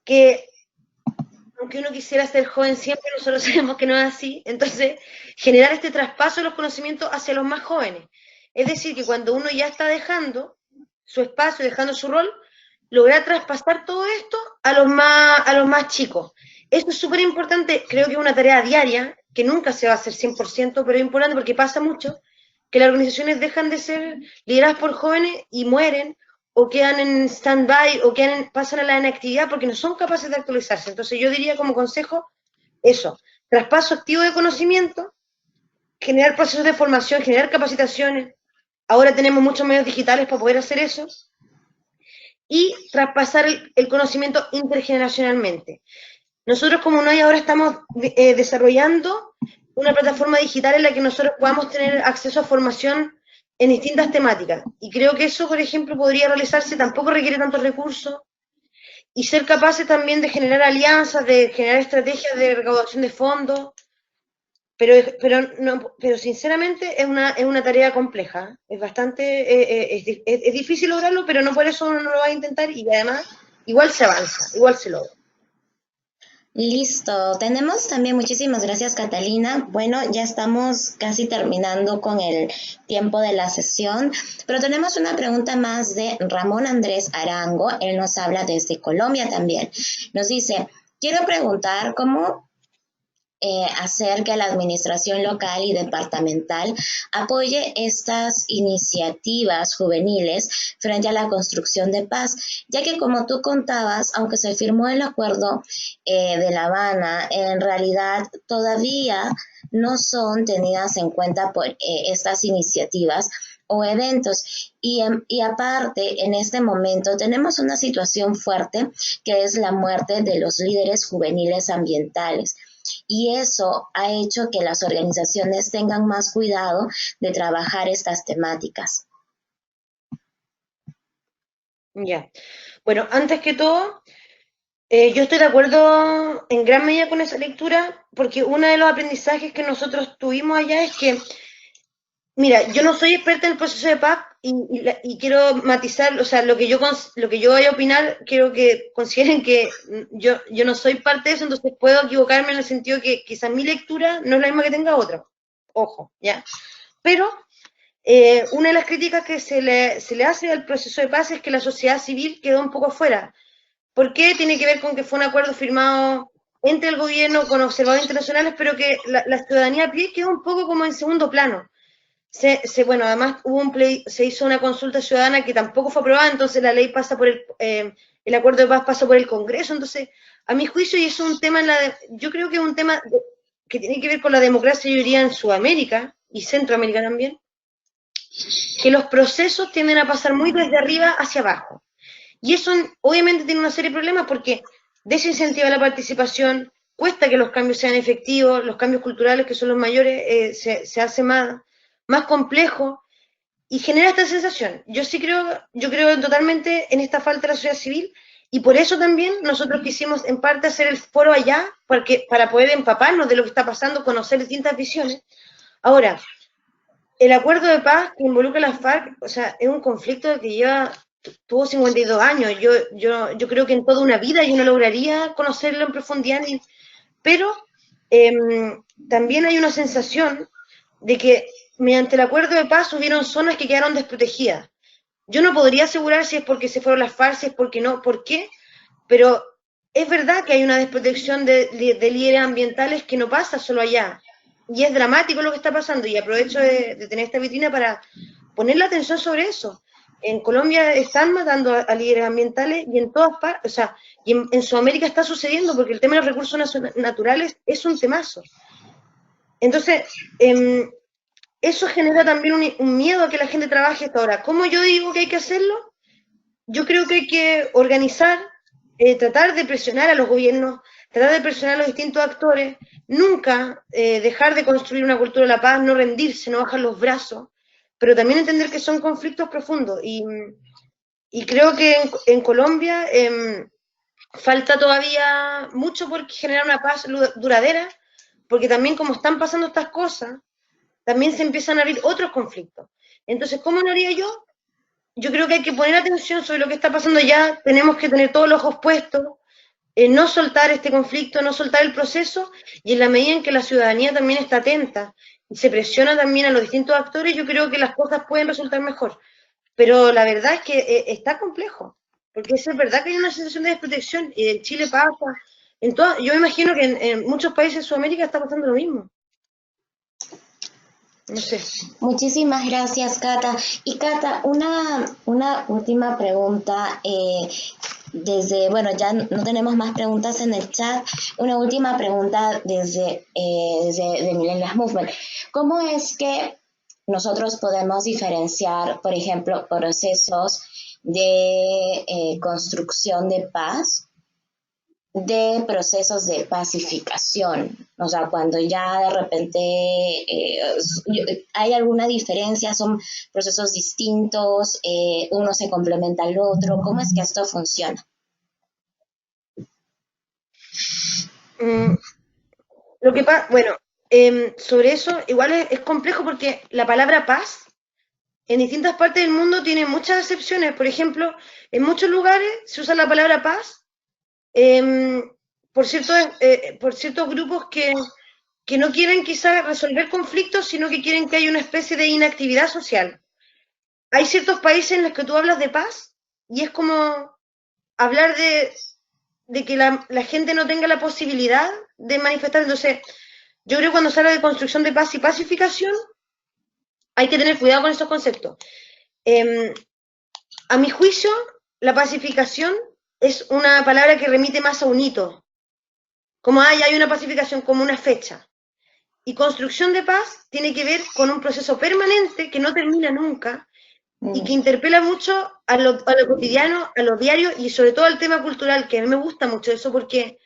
que, aunque uno quisiera ser joven siempre, nosotros sabemos que no es así, entonces generar este traspaso de los conocimientos hacia los más jóvenes. Es decir, que cuando uno ya está dejando su espacio, dejando su rol, lograr traspasar todo esto a los más chicos. Esto es súper importante, creo que es una tarea diaria, que nunca se va a hacer 100%, pero es importante porque pasa mucho que las organizaciones dejan de ser lideradas por jóvenes y mueren, o quedan en stand-by, o pasan a la inactividad porque no son capaces de actualizarse. Entonces yo diría como consejo eso, traspaso activo de conocimiento, generar procesos de formación, generar capacitaciones. Ahora tenemos muchos medios digitales para poder hacer eso, y traspasar el conocimiento intergeneracionalmente. Nosotros como NOI ahora estamos desarrollando una plataforma digital en la que nosotros podamos tener acceso a formación en distintas temáticas. Y creo que eso, por ejemplo, podría realizarse, tampoco requiere tantos recursos, y ser capaces también de generar alianzas, de generar estrategias de recaudación de fondos, pero sinceramente es una tarea compleja, es bastante, es difícil lograrlo, pero no por eso uno no lo va a intentar, y además igual se avanza, igual se logra. Listo, tenemos también, muchísimas gracias Catalina. Bueno, ya estamos casi terminando con el tiempo de la sesión, pero tenemos una pregunta más de Ramón Andrés Arango. Él nos habla desde Colombia también. Nos dice, quiero preguntar cómo hacer que la administración local y departamental apoye estas iniciativas juveniles frente a la construcción de paz, ya que como tú contabas, aunque se firmó el acuerdo de La Habana, en realidad todavía no son tenidas en cuenta por estas iniciativas o eventos. Y aparte, en este momento tenemos una situación fuerte que es la muerte de los líderes juveniles ambientales. Y eso ha hecho que las organizaciones tengan más cuidado de trabajar estas temáticas. Ya. Bueno, antes que todo, yo estoy de acuerdo en gran medida con esa lectura, porque uno de los aprendizajes que nosotros tuvimos allá es que, mira, yo no soy experta en el proceso de paz y quiero matizar, o sea, lo que yo vaya a opinar, quiero que consideren que yo no soy parte de eso, entonces puedo equivocarme en el sentido que quizás mi lectura no es la misma que tenga otra. Ojo, ¿ya? Pero una de las críticas que se le hace al proceso de paz es que la sociedad civil quedó un poco fuera. ¿Por qué? Tiene que ver con que fue un acuerdo firmado entre el gobierno con observadores internacionales, pero que la ciudadanía a pie quedó un poco como en segundo plano. Bueno, además se hizo una consulta ciudadana que tampoco fue aprobada, entonces la ley pasa por el acuerdo de paz pasa por el Congreso, entonces, a mi juicio, y es un tema, yo creo que es un tema que tiene que ver con la democracia, yo diría, en Sudamérica y Centroamérica también, que los procesos tienden a pasar muy desde arriba hacia abajo. Y eso obviamente tiene una serie de problemas porque desincentiva la participación, cuesta que los cambios sean efectivos, los cambios culturales, que son los mayores, se hace más complejo, y genera esta sensación. Yo creo totalmente en esta falta de la sociedad civil, y por eso también nosotros quisimos en parte hacer el foro allá, para poder empaparnos de lo que está pasando, conocer distintas visiones. Ahora, el acuerdo de paz que involucra a las FARC, o sea, es un conflicto que tuvo 52 años. Yo creo que en toda una vida yo no lograría conocerlo en profundidad, pero también hay una sensación de que mediante el acuerdo de paz hubieron zonas que quedaron desprotegidas. Yo no podría asegurar si es porque se fueron las FARC, si es porque no, por qué, pero es verdad que hay una desprotección de líderes ambientales que no pasa solo allá. Y es dramático lo que está pasando, y aprovecho de tener esta vitrina para poner la atención sobre eso. En Colombia están matando a líderes ambientales, y en todas partes, o sea, y en Sudamérica está sucediendo, porque el tema de los recursos naturales es un temazo. Entonces, eso genera también un miedo a que la gente trabaje hasta ahora. ¿Cómo yo digo que hay que hacerlo? Yo creo que hay que organizar, tratar de presionar a los gobiernos, tratar de presionar a los distintos actores, nunca dejar de construir una cultura de la paz, no rendirse, no bajar los brazos, pero también entender que son conflictos profundos. Y creo que en Colombia falta todavía mucho por generar una paz duradera, porque también como están pasando estas cosas, también se empiezan a abrir otros conflictos. Entonces, ¿cómo lo haría yo? Yo creo que hay que poner atención sobre lo que está pasando ya, tenemos que tener todos los ojos puestos, no soltar este conflicto, no soltar el proceso, y en la medida en que la ciudadanía también está atenta y se presiona también a los distintos actores, yo creo que las cosas pueden resultar mejor. Pero la verdad es que está complejo, porque es verdad que hay una sensación de desprotección, y en Chile pasa, yo me imagino que en muchos países de Sudamérica está pasando lo mismo. No sé. Muchísimas gracias, Cata. Y Cata, una última pregunta. Bueno, ya no tenemos más preguntas en el chat. Una última pregunta desde Millennials Movement. ¿Cómo es que nosotros podemos diferenciar, por ejemplo, procesos de construcción de paz de procesos de pacificación? O sea, cuando ya de repente hay alguna diferencia, son procesos distintos, uno se complementa al otro. ¿Cómo es que esto funciona? Lo que pasa, bueno, sobre eso igual es complejo porque la palabra paz en distintas partes del mundo tiene muchas acepciones. Por ejemplo, en muchos lugares se usa la palabra paz por ciertos grupos que no quieren quizás resolver conflictos, sino que quieren que haya una especie de inactividad social. Hay ciertos países en los que tú hablas de paz y es como hablar de que la gente no tenga la posibilidad de manifestar. Entonces, yo creo que cuando se habla de construcción de paz y pacificación, hay que tener cuidado con esos conceptos. A mi juicio, la pacificación es una palabra que remite más a un hito, como hay una pacificación, como una fecha. Y construcción de paz tiene que ver con un proceso permanente que no termina nunca y que interpela mucho a lo cotidiano, a lo diario y sobre todo al tema cultural, que a mí me gusta mucho eso porque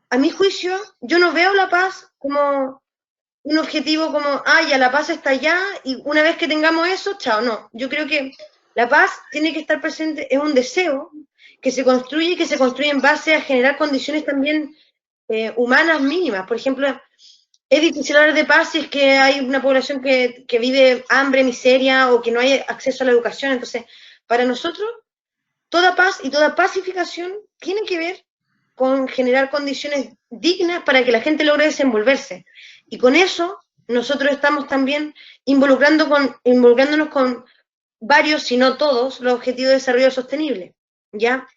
a mi juicio yo no veo la paz como un objetivo como, ya la paz está allá y una vez que tengamos eso, chao, no. Yo creo que la paz tiene que estar presente, es un deseo que se construye en base a generar condiciones también humanas mínimas. Por ejemplo, es difícil hablar de paz si es que hay una población que vive hambre, miseria o que no hay acceso a la educación. Entonces, para nosotros, toda paz y toda pacificación tiene que ver con generar condiciones dignas para que la gente logre desenvolverse. Y con eso, nosotros estamos también involucrándonos con varios, si no todos, los objetivos de desarrollo sostenible, ¿ya?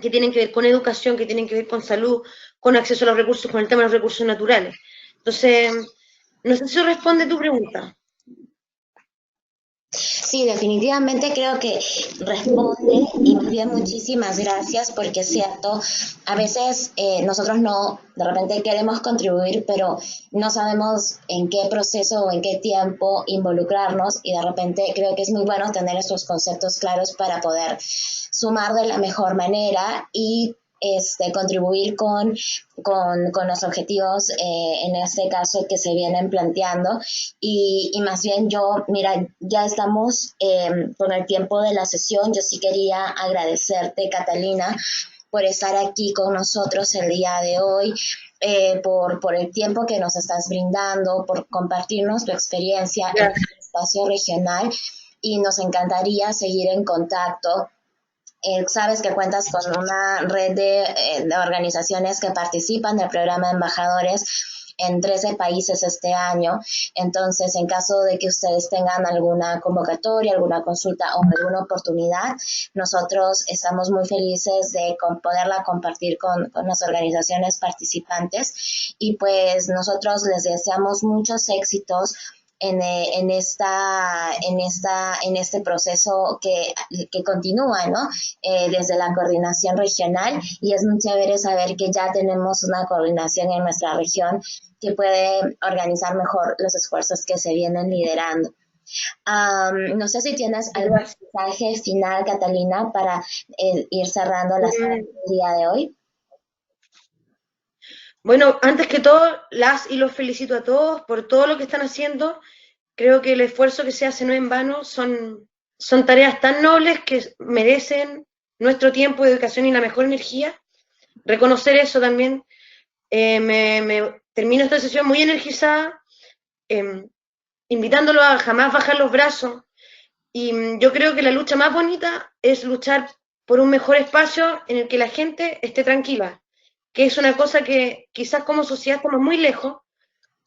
Que tienen que ver con educación, que tienen que ver con salud, con acceso a los recursos, con el tema de los recursos naturales. Entonces, no sé si eso responde a tu pregunta. Sí, definitivamente creo que responde y muy bien, muchísimas gracias porque es cierto, a veces nosotros no, de repente queremos contribuir, pero no sabemos en qué proceso o en qué tiempo involucrarnos y de repente creo que es muy bueno tener estos conceptos claros para poder sumar de la mejor manera y contribuir con los objetivos, en este caso, que se vienen planteando. Y más bien yo, mira, ya estamos con el tiempo de la sesión. Yo sí quería agradecerte, Catalina, por estar aquí con nosotros el día de hoy, por el tiempo que nos estás brindando, por compartirnos tu experiencia en el espacio regional y nos encantaría seguir en contacto. Sabes que cuentas con una red de organizaciones que participan del programa de embajadores en 13 países este año. Entonces, en caso de que ustedes tengan alguna convocatoria, alguna consulta o alguna oportunidad, nosotros estamos muy felices de poderla compartir con las organizaciones participantes y pues nosotros les deseamos muchos éxitos en este proceso que continúa, ¿no? Desde la coordinación regional, y es muy chévere saber que ya tenemos una coordinación en nuestra región que puede organizar mejor los esfuerzos que se vienen liderando. No sé si tienes algún mensaje final, Catalina, para ir cerrando la sesión del día de hoy. Bueno, antes que todo, las y los felicito a todos por todo lo que están haciendo. Creo que el esfuerzo que se hace no es en vano, son tareas tan nobles que merecen nuestro tiempo, educación y la mejor energía. reconocer eso también. Me termino esta sesión muy energizada, invitándolo a jamás bajar los brazos. Y yo creo que la lucha más bonita es luchar por un mejor espacio en el que la gente esté tranquila, que es una cosa que quizás como sociedad estamos muy lejos,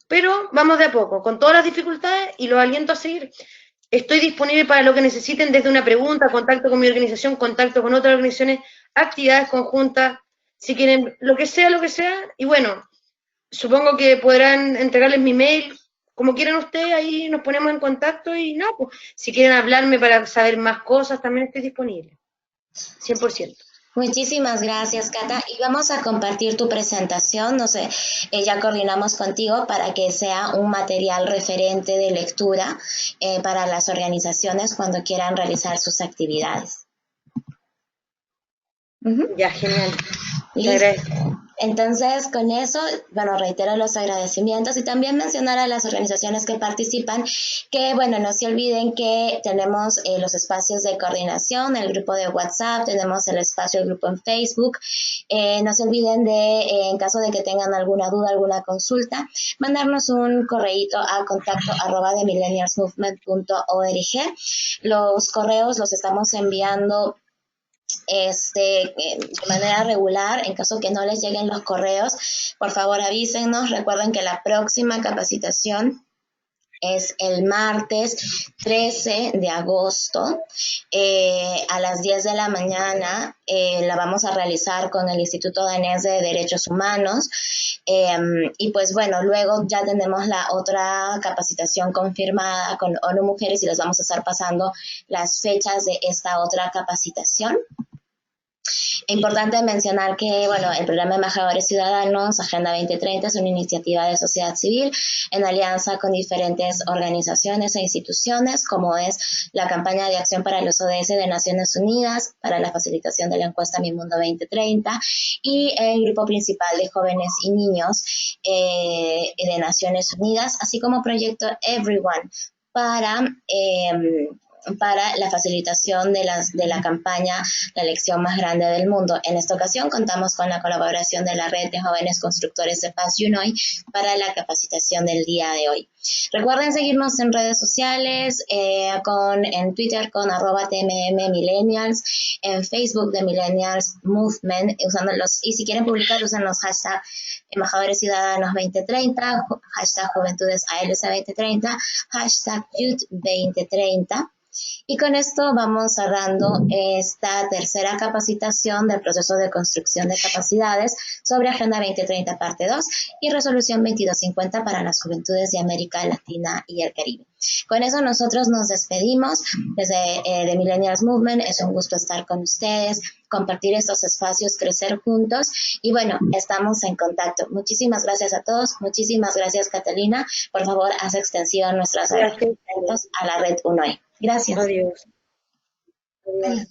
pero vamos de a poco, con todas las dificultades, y los aliento a seguir. Estoy disponible para lo que necesiten, desde una pregunta, contacto con mi organización, contacto con otras organizaciones, actividades conjuntas, si quieren, lo que sea, y bueno, supongo que podrán entregarles mi mail, como quieran ustedes, ahí nos ponemos en contacto y no, pues, si quieren hablarme para saber más cosas, también estoy disponible, 100%. Muchísimas gracias, Cata. Y vamos a compartir tu presentación. No sé, ya coordinamos contigo para que sea un material referente de lectura para las organizaciones cuando quieran realizar sus actividades. Ya, genial. Listo. Entonces, con eso, bueno, reitero los agradecimientos y también mencionar a las organizaciones que participan que, bueno, no se olviden que tenemos los espacios de coordinación, el grupo de WhatsApp, tenemos el espacio, el grupo en Facebook. No se olviden de, en caso de que tengan alguna duda, alguna consulta, mandarnos un correíto a contacto@themillennialsmovement.org. Los correos los estamos enviando de manera regular. En caso que no les lleguen los correos, por favor avísennos. Recuerden que la próxima capacitación es el martes 13 de agosto a las 10 de la mañana. La vamos a realizar con el Instituto Danés de Derechos Humanos. Y pues bueno, luego ya tenemos la otra capacitación confirmada con ONU Mujeres y les vamos a estar pasando las fechas de esta otra capacitación. Importante mencionar que, bueno, el programa Embajadores Ciudadanos, Agenda 2030, es una iniciativa de sociedad civil en alianza con diferentes organizaciones e instituciones, como es la campaña de acción para los ODS de Naciones Unidas, para la facilitación de la encuesta Mi Mundo 2030, y el grupo principal de jóvenes y niños de Naciones Unidas, así como Proyecto Everyone, para la facilitación de la campaña La elección más grande del mundo. En esta ocasión contamos con la colaboración de la Red de Jóvenes Constructores de Paz UNOY para la capacitación del día de hoy. Recuerden seguirnos en redes sociales, en Twitter con @TMMMillennials, en Facebook de Millennials Movement, y si quieren publicar, usen los hashtags Embajadores Ciudadanos 2030, hashtag Juventudes ALC 2030, hashtag Youth 2030. Y con esto vamos cerrando esta tercera capacitación del proceso de construcción de capacidades sobre Agenda 2030 parte 2 y Resolución 2250 para las juventudes de América Latina y el Caribe. Con eso nosotros nos despedimos desde The Millennials Movement. Es un gusto estar con ustedes, compartir estos espacios, crecer juntos y bueno, estamos en contacto. Muchísimas gracias a todos. Muchísimas gracias, Catalina. Por favor, haz extensión nuestros agradecimientos a la Red UNOY. Gracias. Adiós. Adiós.